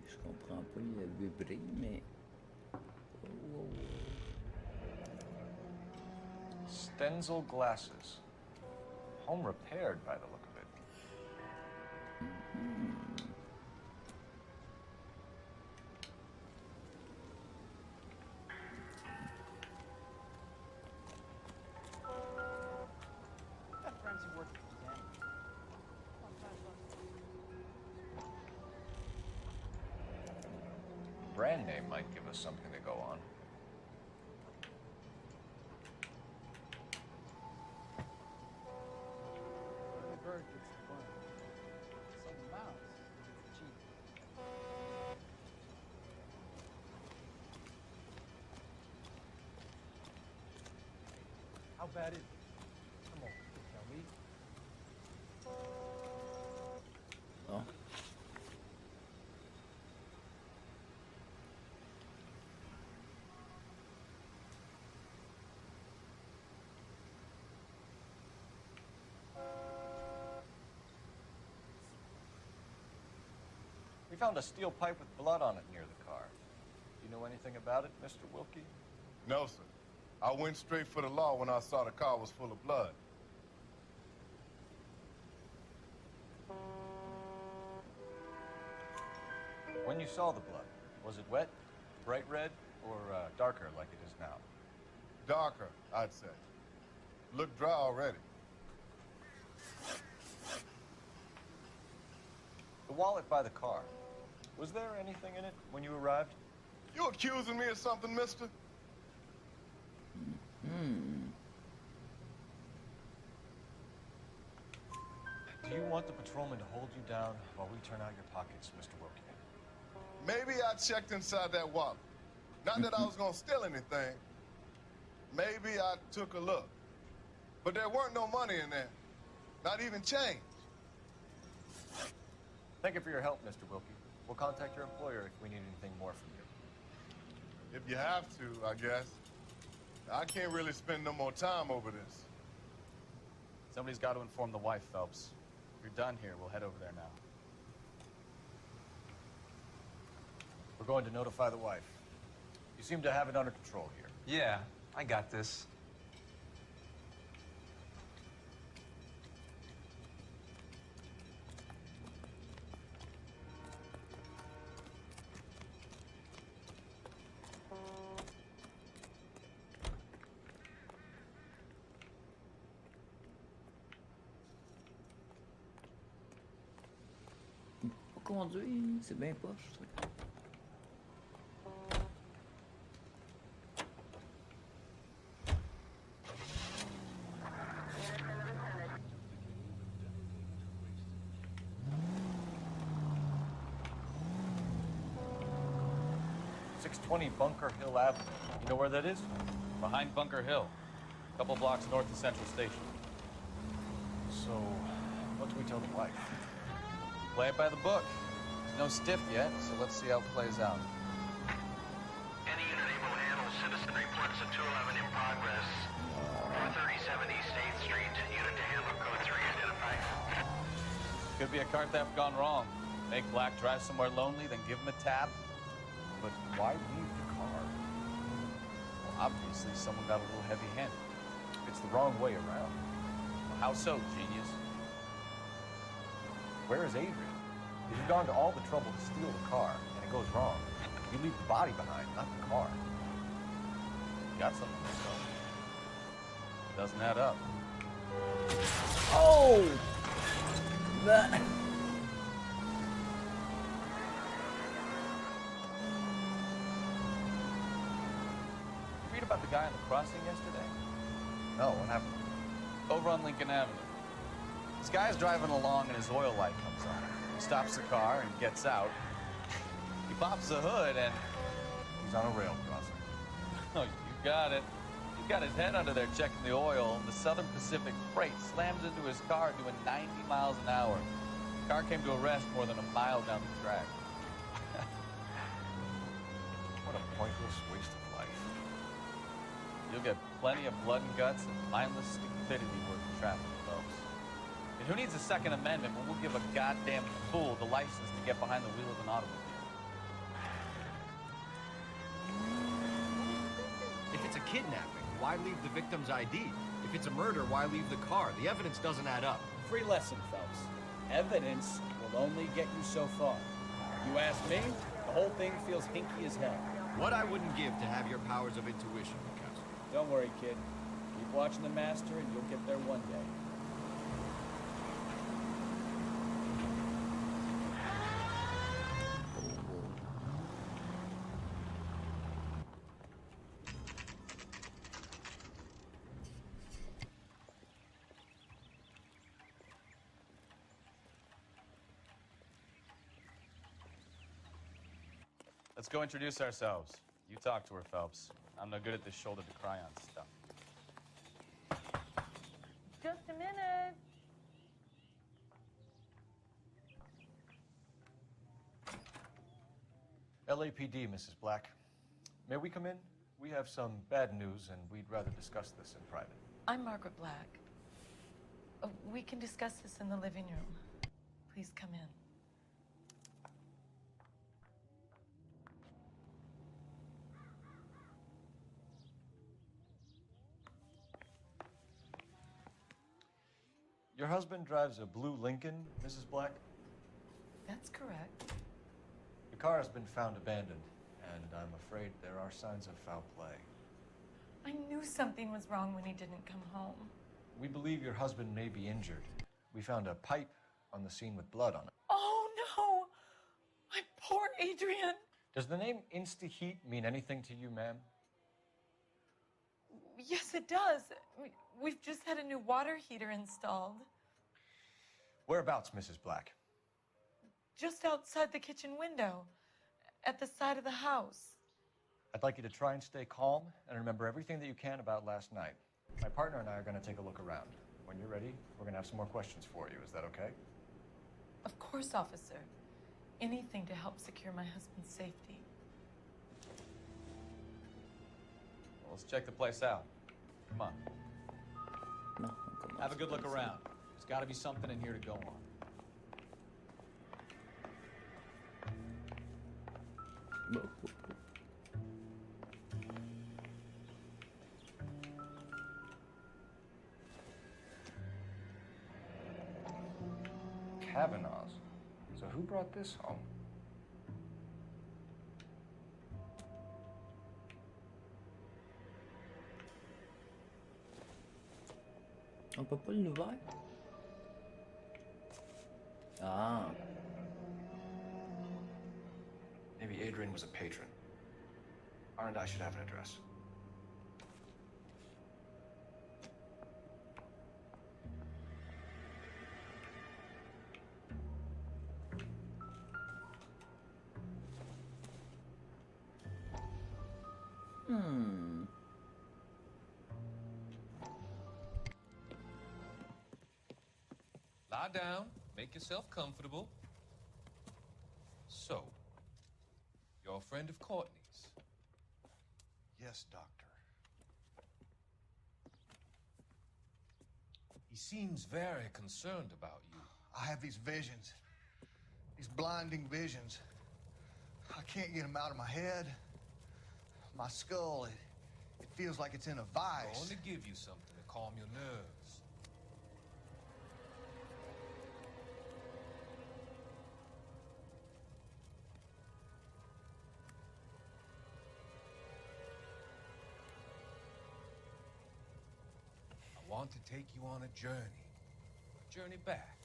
Je comprends pas, il a vibré, mais... Oh. Stenzel glasses. Home repaired by the look of it. That frenzy worked again. Brand name might give us something to go on. The bird gets the bun. So the mouse gets the cheek. How bad is it? Come on, tell me. Oh. We found a steel pipe with blood on it near the car. Do you know anything about it, Mr. Wilkie? No, sir. I went straight for the law when I saw the car was full of blood. When you saw the blood, was it wet, bright red, or darker like it is now? Darker, I'd say. Looked dry already. The wallet by the car. Was there anything in it when you arrived? You accusing me of something, mister? Do you want the patrolman to hold you down while we turn out your pockets, Mr. Wilkie? Maybe I checked inside that wallet. Not that I was gonna steal anything. Maybe I took a look. But there weren't no money in there. Not even change. Thank you for your help, Mr. Wilkie. We'll contact your employer if we need anything more from you. If you have to, I guess. I can't really spend no more time over this. Somebody's got to inform the wife, Phelps. If you're done here, we'll head over there now. We're going to notify the wife. You seem to have it under control here. Yeah, I got this. Conduire, c'est bien poche, ce truc. .620 Bunker Hill Avenue. You know where that is? Behind Bunker Hill, a couple blocks north of Central Station. So, what do we tell the wife? Play it by the book. There's no stiff yet, so let's see how it plays out. Any unit able to handle citizen reports of 211 in progress. 437 East 8th Street. Unit to handle code 3 identified. Could be a car theft gone wrong. Make Black drive somewhere lonely, then give him a tab. But why leave the car? Well, obviously someone got a little heavy-handed. It's the wrong way around. How so, genius? Where is Adrian? If you've gone to all the trouble to steal the car, and it goes wrong, you leave the body behind, not the car. You got something to go. It doesn't add up. Oh! That... Read about the guy on the crossing yesterday? No, what happened? Over on Lincoln Avenue. This guy's driving along and his oil light comes on. He stops the car and gets out. He pops the hood and... He's on a rail crossing. Oh, you got it. He's got his head under there checking the oil. The Southern Pacific Freight slams into his car doing 90 miles an hour. The car came to a rest more than a mile down the track. What a pointless waste of life. You'll get plenty of blood and guts and mindless stupidity working traffic, folks. And who needs a Second Amendment when we'll give a goddamn fool the license to get behind the wheel of an automobile? If it's a kidnapping, why leave the victim's ID? If it's a murder, why leave the car? The evidence doesn't add up. Free lesson, Phelps. Evidence will only get you so far. You ask me, the whole thing feels hinky as hell. What I wouldn't give to have your powers of intuition, Mikowski. Don't worry, kid. Keep watching the master and you'll get there one day. Let's go introduce ourselves. You talk to her, Phelps. I'm no good at this shoulder to cry on stuff. Just a minute. LAPD, Mrs. Black. May we come in? We have some bad news, and we'd rather discuss this in private. I'm Margaret Black. We can discuss this in the living room. Please come in. Your husband drives a blue Lincoln, Mrs. Black? That's correct. The car has been found abandoned, and I'm afraid there are signs of foul play. I knew something was wrong when he didn't come home. We believe your husband may be injured. We found a pipe on the scene with blood on it. Oh, no! My poor Adrian! Does the name Insta-Heat mean anything to you, ma'am? Yes, it does. We've just had a new water heater installed. Whereabouts, Mrs. Black? Just outside the kitchen window, at the side of the house. I'd like you to try and stay calm and remember everything that you can about last night. My partner and I are going to take a look around. When you're ready, we're going to have some more questions for you. Is that okay? Of course, officer. Anything to help secure my husband's safety. Well, let's check the place out. Come on. No, Have a good look around. There's got to be something in here to go on. Kavanaugh's. So who brought this home? On peut pas l'ouvrir? Ah. Maybe Adrian was a patron. R&I should have an address. Lie down, make yourself comfortable. So, you're a friend of Courtney's? Yes, Doctor. He seems very concerned about you. I have these visions. These blinding visions. I can't get them out of my head. My skull, it feels like it's in a vice. I want to give you something to calm your nerves. want to take you on a journey back.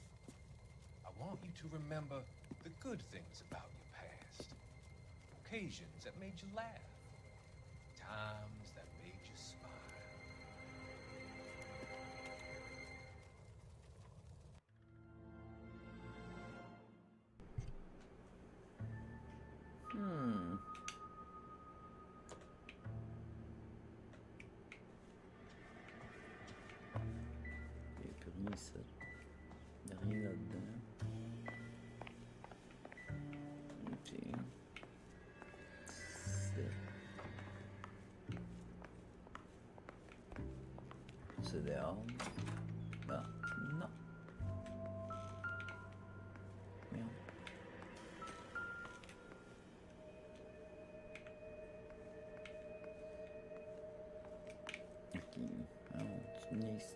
I want you to remember the good things about your past, occasions that made you laugh, times that made you smile. Il n'y a plus rien ici. Il n'y a rien là-dedans. Ok. C'est dehors. Bah, non. Merde. Ok. Alors, tu venais ici.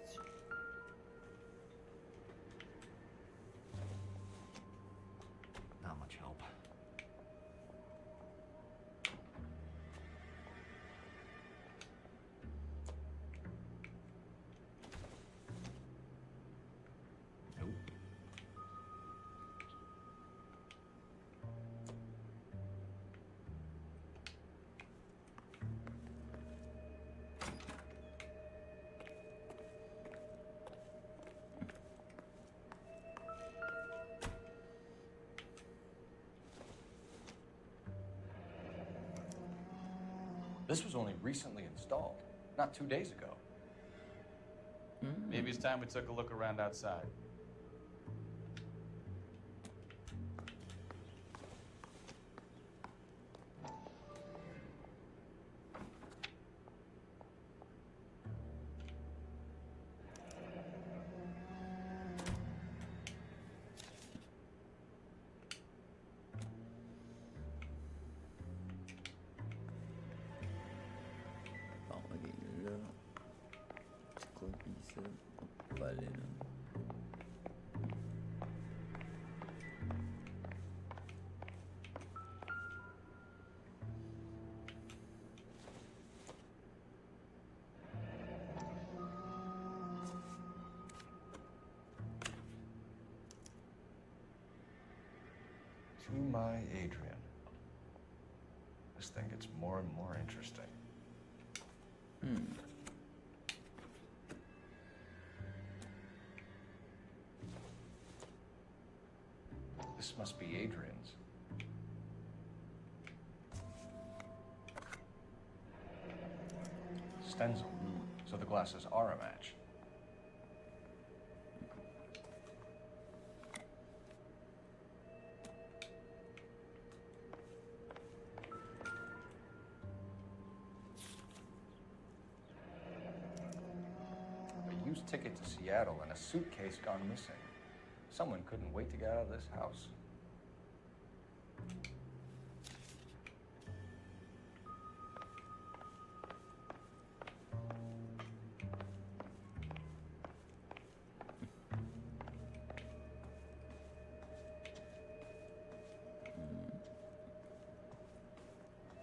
Not much help. Nope. This was only recently installed, not 2 days ago. Maybe it's time we took a look around outside. Bon, ok, là. C'est quoi ici? On peut aller là. To my Adrian. This thing gets more and more interesting. This must be Adrian's. Stencil. So the glasses are a match. A used ticket to Seattle and a suitcase gone missing. Someone couldn't wait to get out of this house.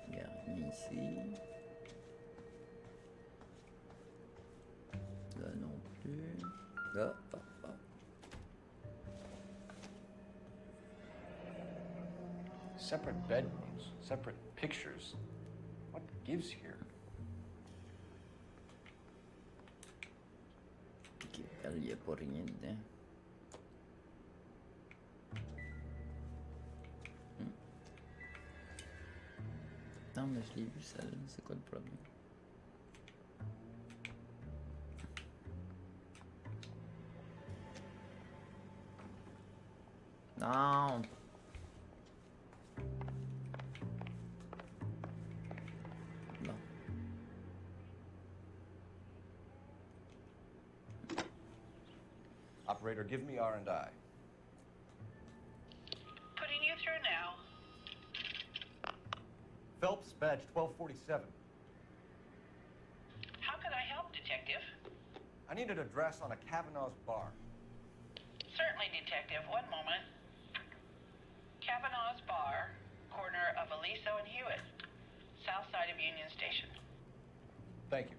Regarde ici. Là non plus. Là, hop, hop. Separate bedrooms, separate pictures. What gives here? Ok, elle, il n'y a pas rien dedans. Non, mais je l'ai vu, celle-là. C'est quoi le problème? Non! Non. Operator, give me R&I. Putting you through now. Phelps, badge 1247. How can I help, Detective? I need an address on a Kavanaugh's bar. Certainly, Detective. One moment. Kavanaugh's Bar, corner of Aliso and Hewitt, south side of Union Station. Thank you.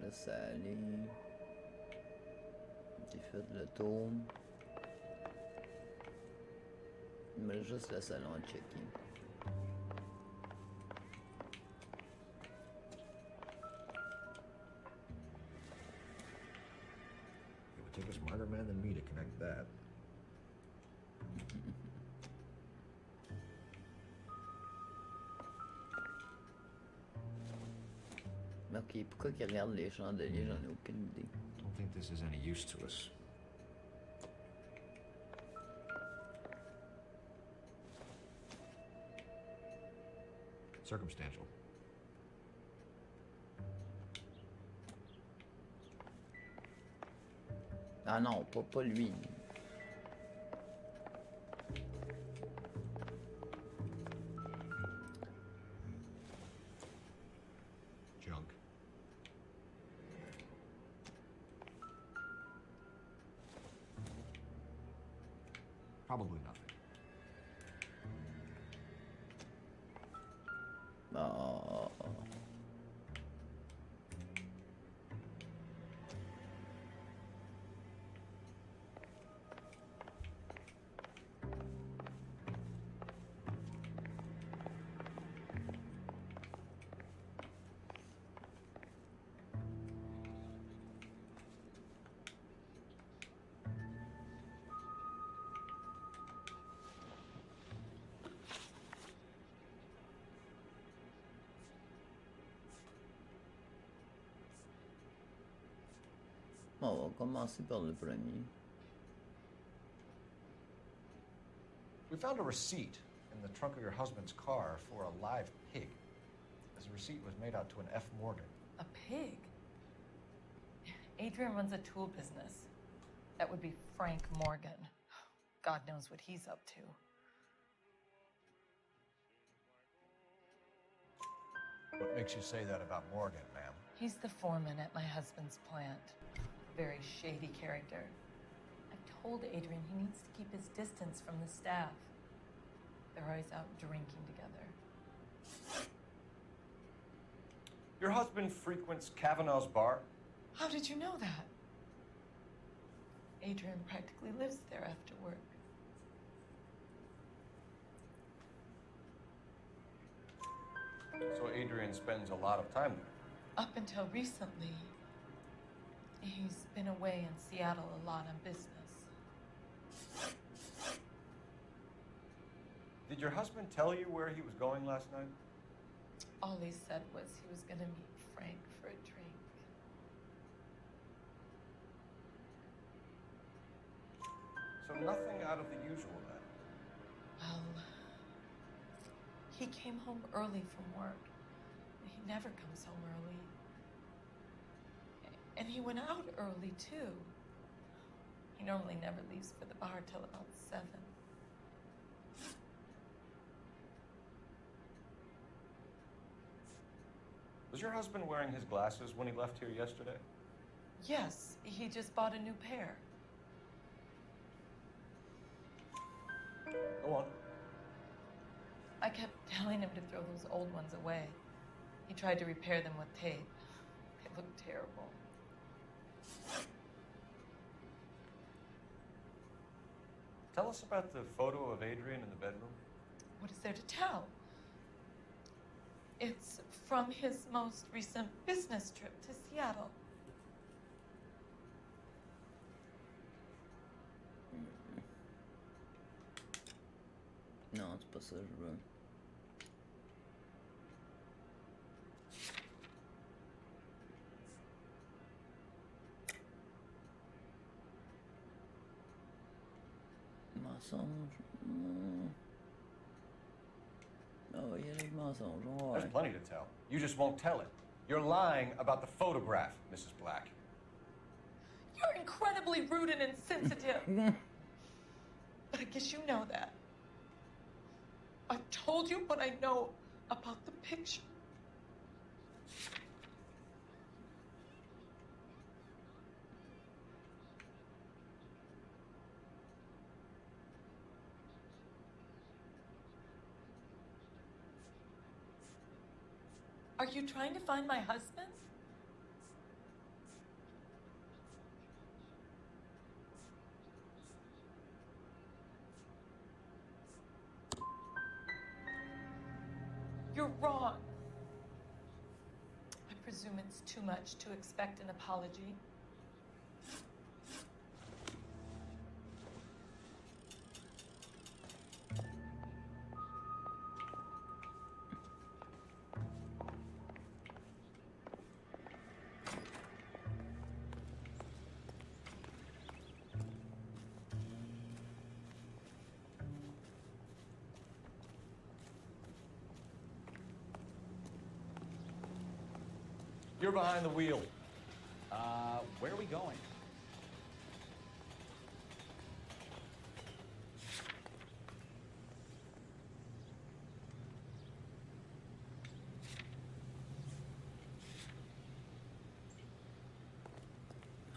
laisse aller. J'ai fait le tour. Il me reste juste le salon à checker. It would take a smarter man than me to connect that. Ok, pourquoi qu'il regarde les chandeliers? J'en ai aucune idée. Don't think this is any use to us. Circumstantial. Ah non, pas lui. Junk. Probably nothing. Oh. On va commencer par le premier. We found a receipt in the trunk of your husband's car for a live pig. This receipt was made out to an F. Morgan. A pig? Adrian runs a tool business. That would be Frank Morgan. God knows what he's up to. What makes you say that about Morgan, ma'am? He's the foreman at my husband's plant. Very shady character. I've told Adrian he needs to keep his distance from the staff. They're always out drinking together. Your husband frequents Kavanaugh's bar? How did you know that? Adrian practically lives there after work. So Adrian spends a lot of time there? Up until recently, he's been away in Seattle a lot on business. Did your husband tell you where he was going last night? All he said was he was going to meet Frank for a drink. So nothing out of the usual then? Well, he came home early from work. He never comes home early. And he went out early, too. He normally never leaves for the bar till about 7. Was your husband wearing his glasses when he left here yesterday? Yes, he just bought a new pair. Go on. I kept telling him to throw those old ones away. He tried to repair them with tape. They looked terrible. Tell us about the photo of Adrian in the bedroom. What is there to tell? It's from his most recent business trip to Seattle. Non, c'est pas ça que je veux. Mensonge. Oh, il y a des mensonges. Ouais. There's plenty to tell. You just won't tell it. You're lying about the photograph, Mrs. Black. You're incredibly rude and insensitive. But I guess you know that. I've told you what I know about the picture. Are you trying to find my husband? You're wrong. I presume it's too much to expect an apology. You're behind the wheel. Where are we going?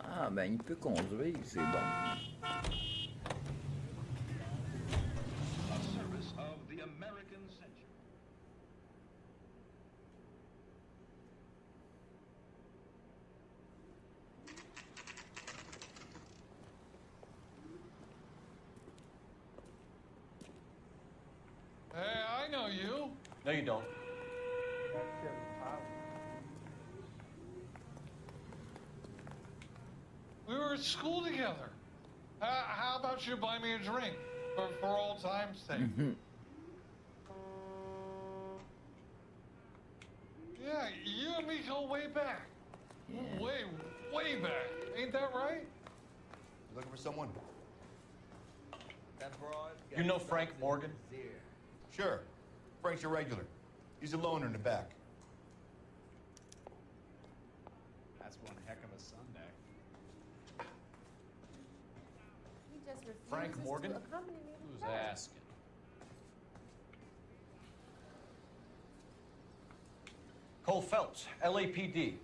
Ah, ben il peut conduire, c'est bon. A service of the American century. Hey, I know you. No, you don't. We were at school together. How about you buy me a drink for old time's sake? Yeah, you and me go way back. Yeah. Way back. Ain't that right? You looking for someone? You know Frank Morgan? Sure. Frank's your regular. He's a loner in the back. That's one heck of a Sunday. He just refuses Frank Morgan? to accompany me to Who's class. asking? Cole Phelps, LAPD.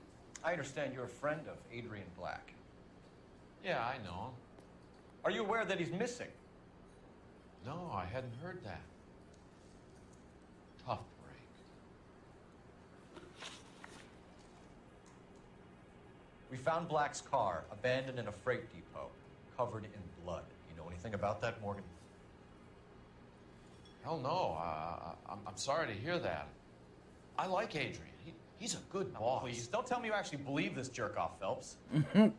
I understand you're a friend of Adrian Black. Yeah, I know. Are you aware that he's missing? No, I hadn't heard that. Tough break. We found Black's car abandoned in a freight depot, covered in blood. You know anything about that, Morgan? Hell no. I'm sorry to hear that. I like Adrian. He's a good boss. Please, don't tell me you actually believe this jerk-off, Phelps. I think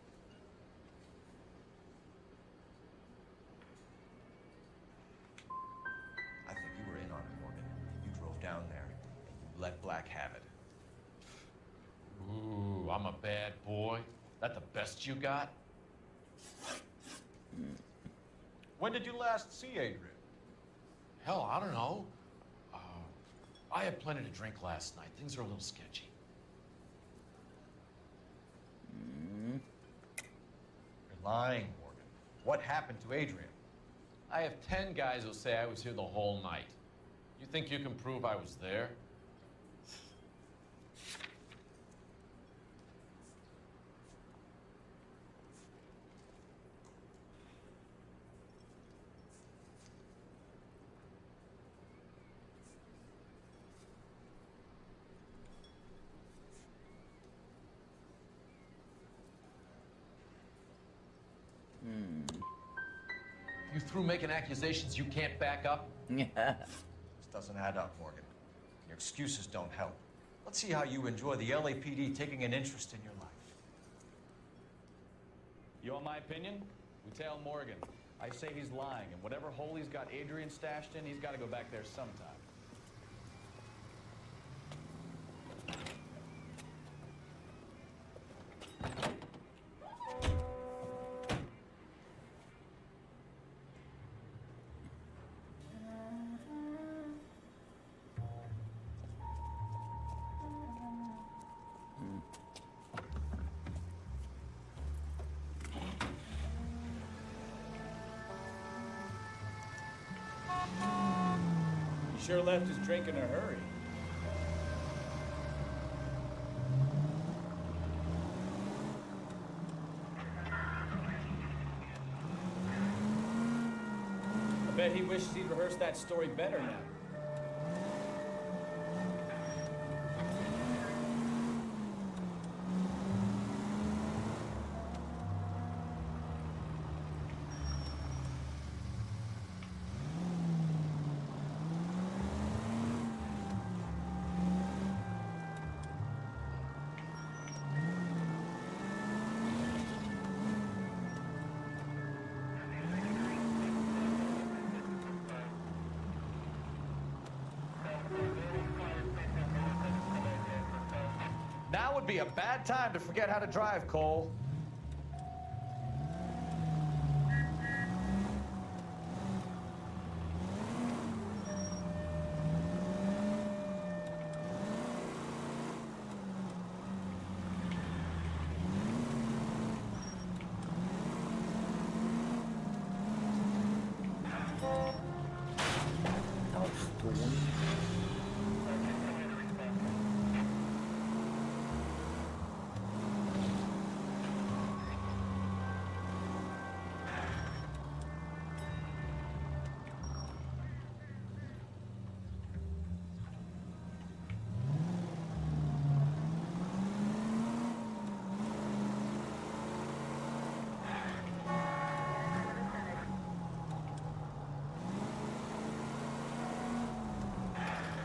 you were in on it, Morgan. You drove down there, and you let Black have it. Ooh, I'm a bad boy. That the best you got? When did you last see Adrian? Hell, I don't know. I had plenty to drink last night. Things are a little sketchy. You're lying, Morgan. What happened to Adrian? I have 10 guys who'll say I was here the whole night. You think you can prove I was there? You through making accusations you can't back up? Yeah. This doesn't add up, Morgan. Your excuses don't help. Let's see how you enjoy the LAPD taking an interest in your life. You want my opinion? We tell Morgan. I say he's lying, and whatever hole he's got Adrian stashed in, he's got to go back there sometime. He sure left his drink in a hurry. I bet he wishes he'd rehearsed that story better now. would be a bad time to forget how to drive, Cole.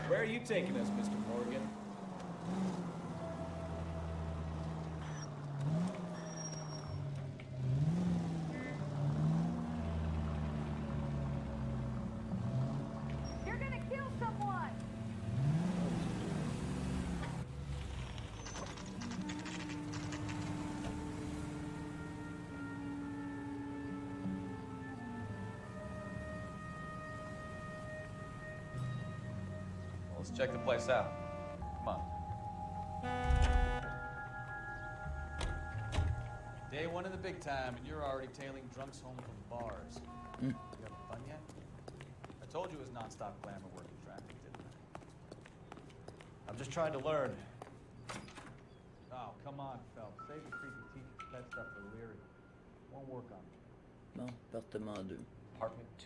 Where are you taking us, Mr. Morgan? You're gonna kill someone! Let's check the place out. Come on. Day one in the big time, and you're already tailing drunks home from bars. You having fun yet? I told you it was non-stop glamour work in traffic, didn't I? I'm just trying to learn. Oh, come on, Phelps. Save the creepy teacher pet stuff for Leary. Won't work on me. Bon, appartement 2. Apartment 2.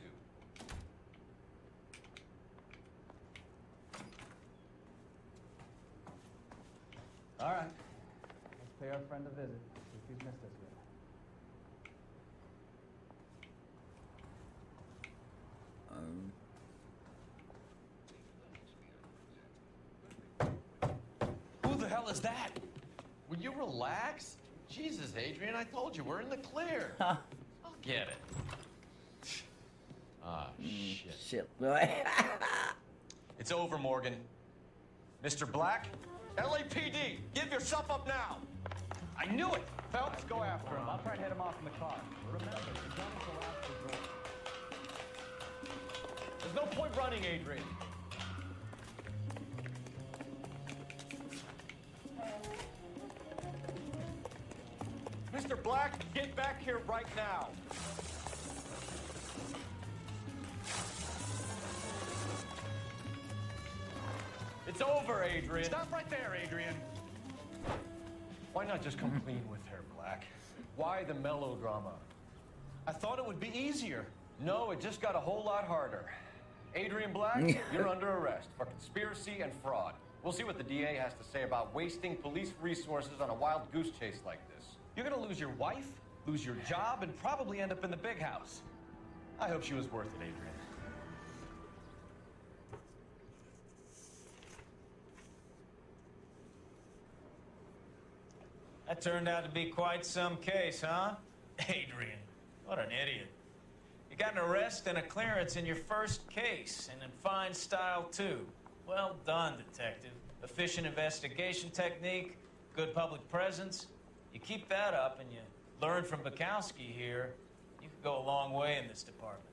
All right. Let's pay our friend a visit. See if he's missed us yet. Who the hell is that? Will you relax? Jesus, Adrian, I told you, we're in the clear. I'll get it. Ah, shit. Shit. It's over, Morgan. Mr. Black, LAPD, give yourself up now. I knew it. Phelps, go after him. I'll try and head him off in the car. Remember, the gun is the last resort. There's no point running, Adrian. Mr. Black, get back here right now. It's over, Adrian. Stop right there, Adrian. Why not just come clean with her, Black? Why the melodrama? I thought it would be easier. No, it just got a whole lot harder. Adrian Black, you're under arrest for conspiracy and fraud. We'll see what the DA has to say about wasting police resources on a wild goose chase like this. You're gonna lose your wife, lose your job, and probably end up in the big house. I hope she was worth it, Adrian. That turned out to be quite some case, huh? Adrian, what an idiot. You got an arrest and a clearance in your first case, and in fine style, too. Well done, detective. Efficient investigation technique, good public presence. You keep that up and you learn from Bukowski here, you could go a long way in this department.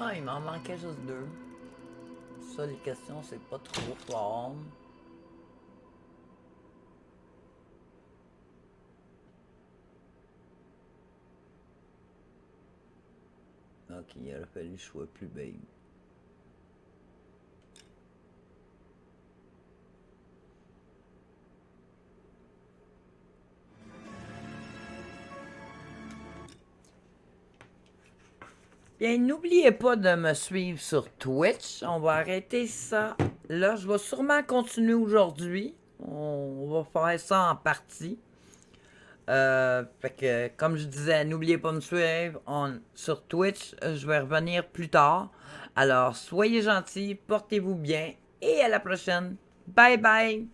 Ah, il m'en manquait juste 2. Ça, les questions, c'est pas trop fort. Ok, il aurait fallu que je sois plus big. Bien, n'oubliez pas de me suivre sur Twitch. On va arrêter ça. Là, je vais sûrement continuer aujourd'hui. On va faire ça en partie. Fait que, comme je disais, n'oubliez pas de me suivre sur Twitch. Je vais revenir plus tard. Alors, soyez gentils, portez-vous bien et à la prochaine. Bye bye!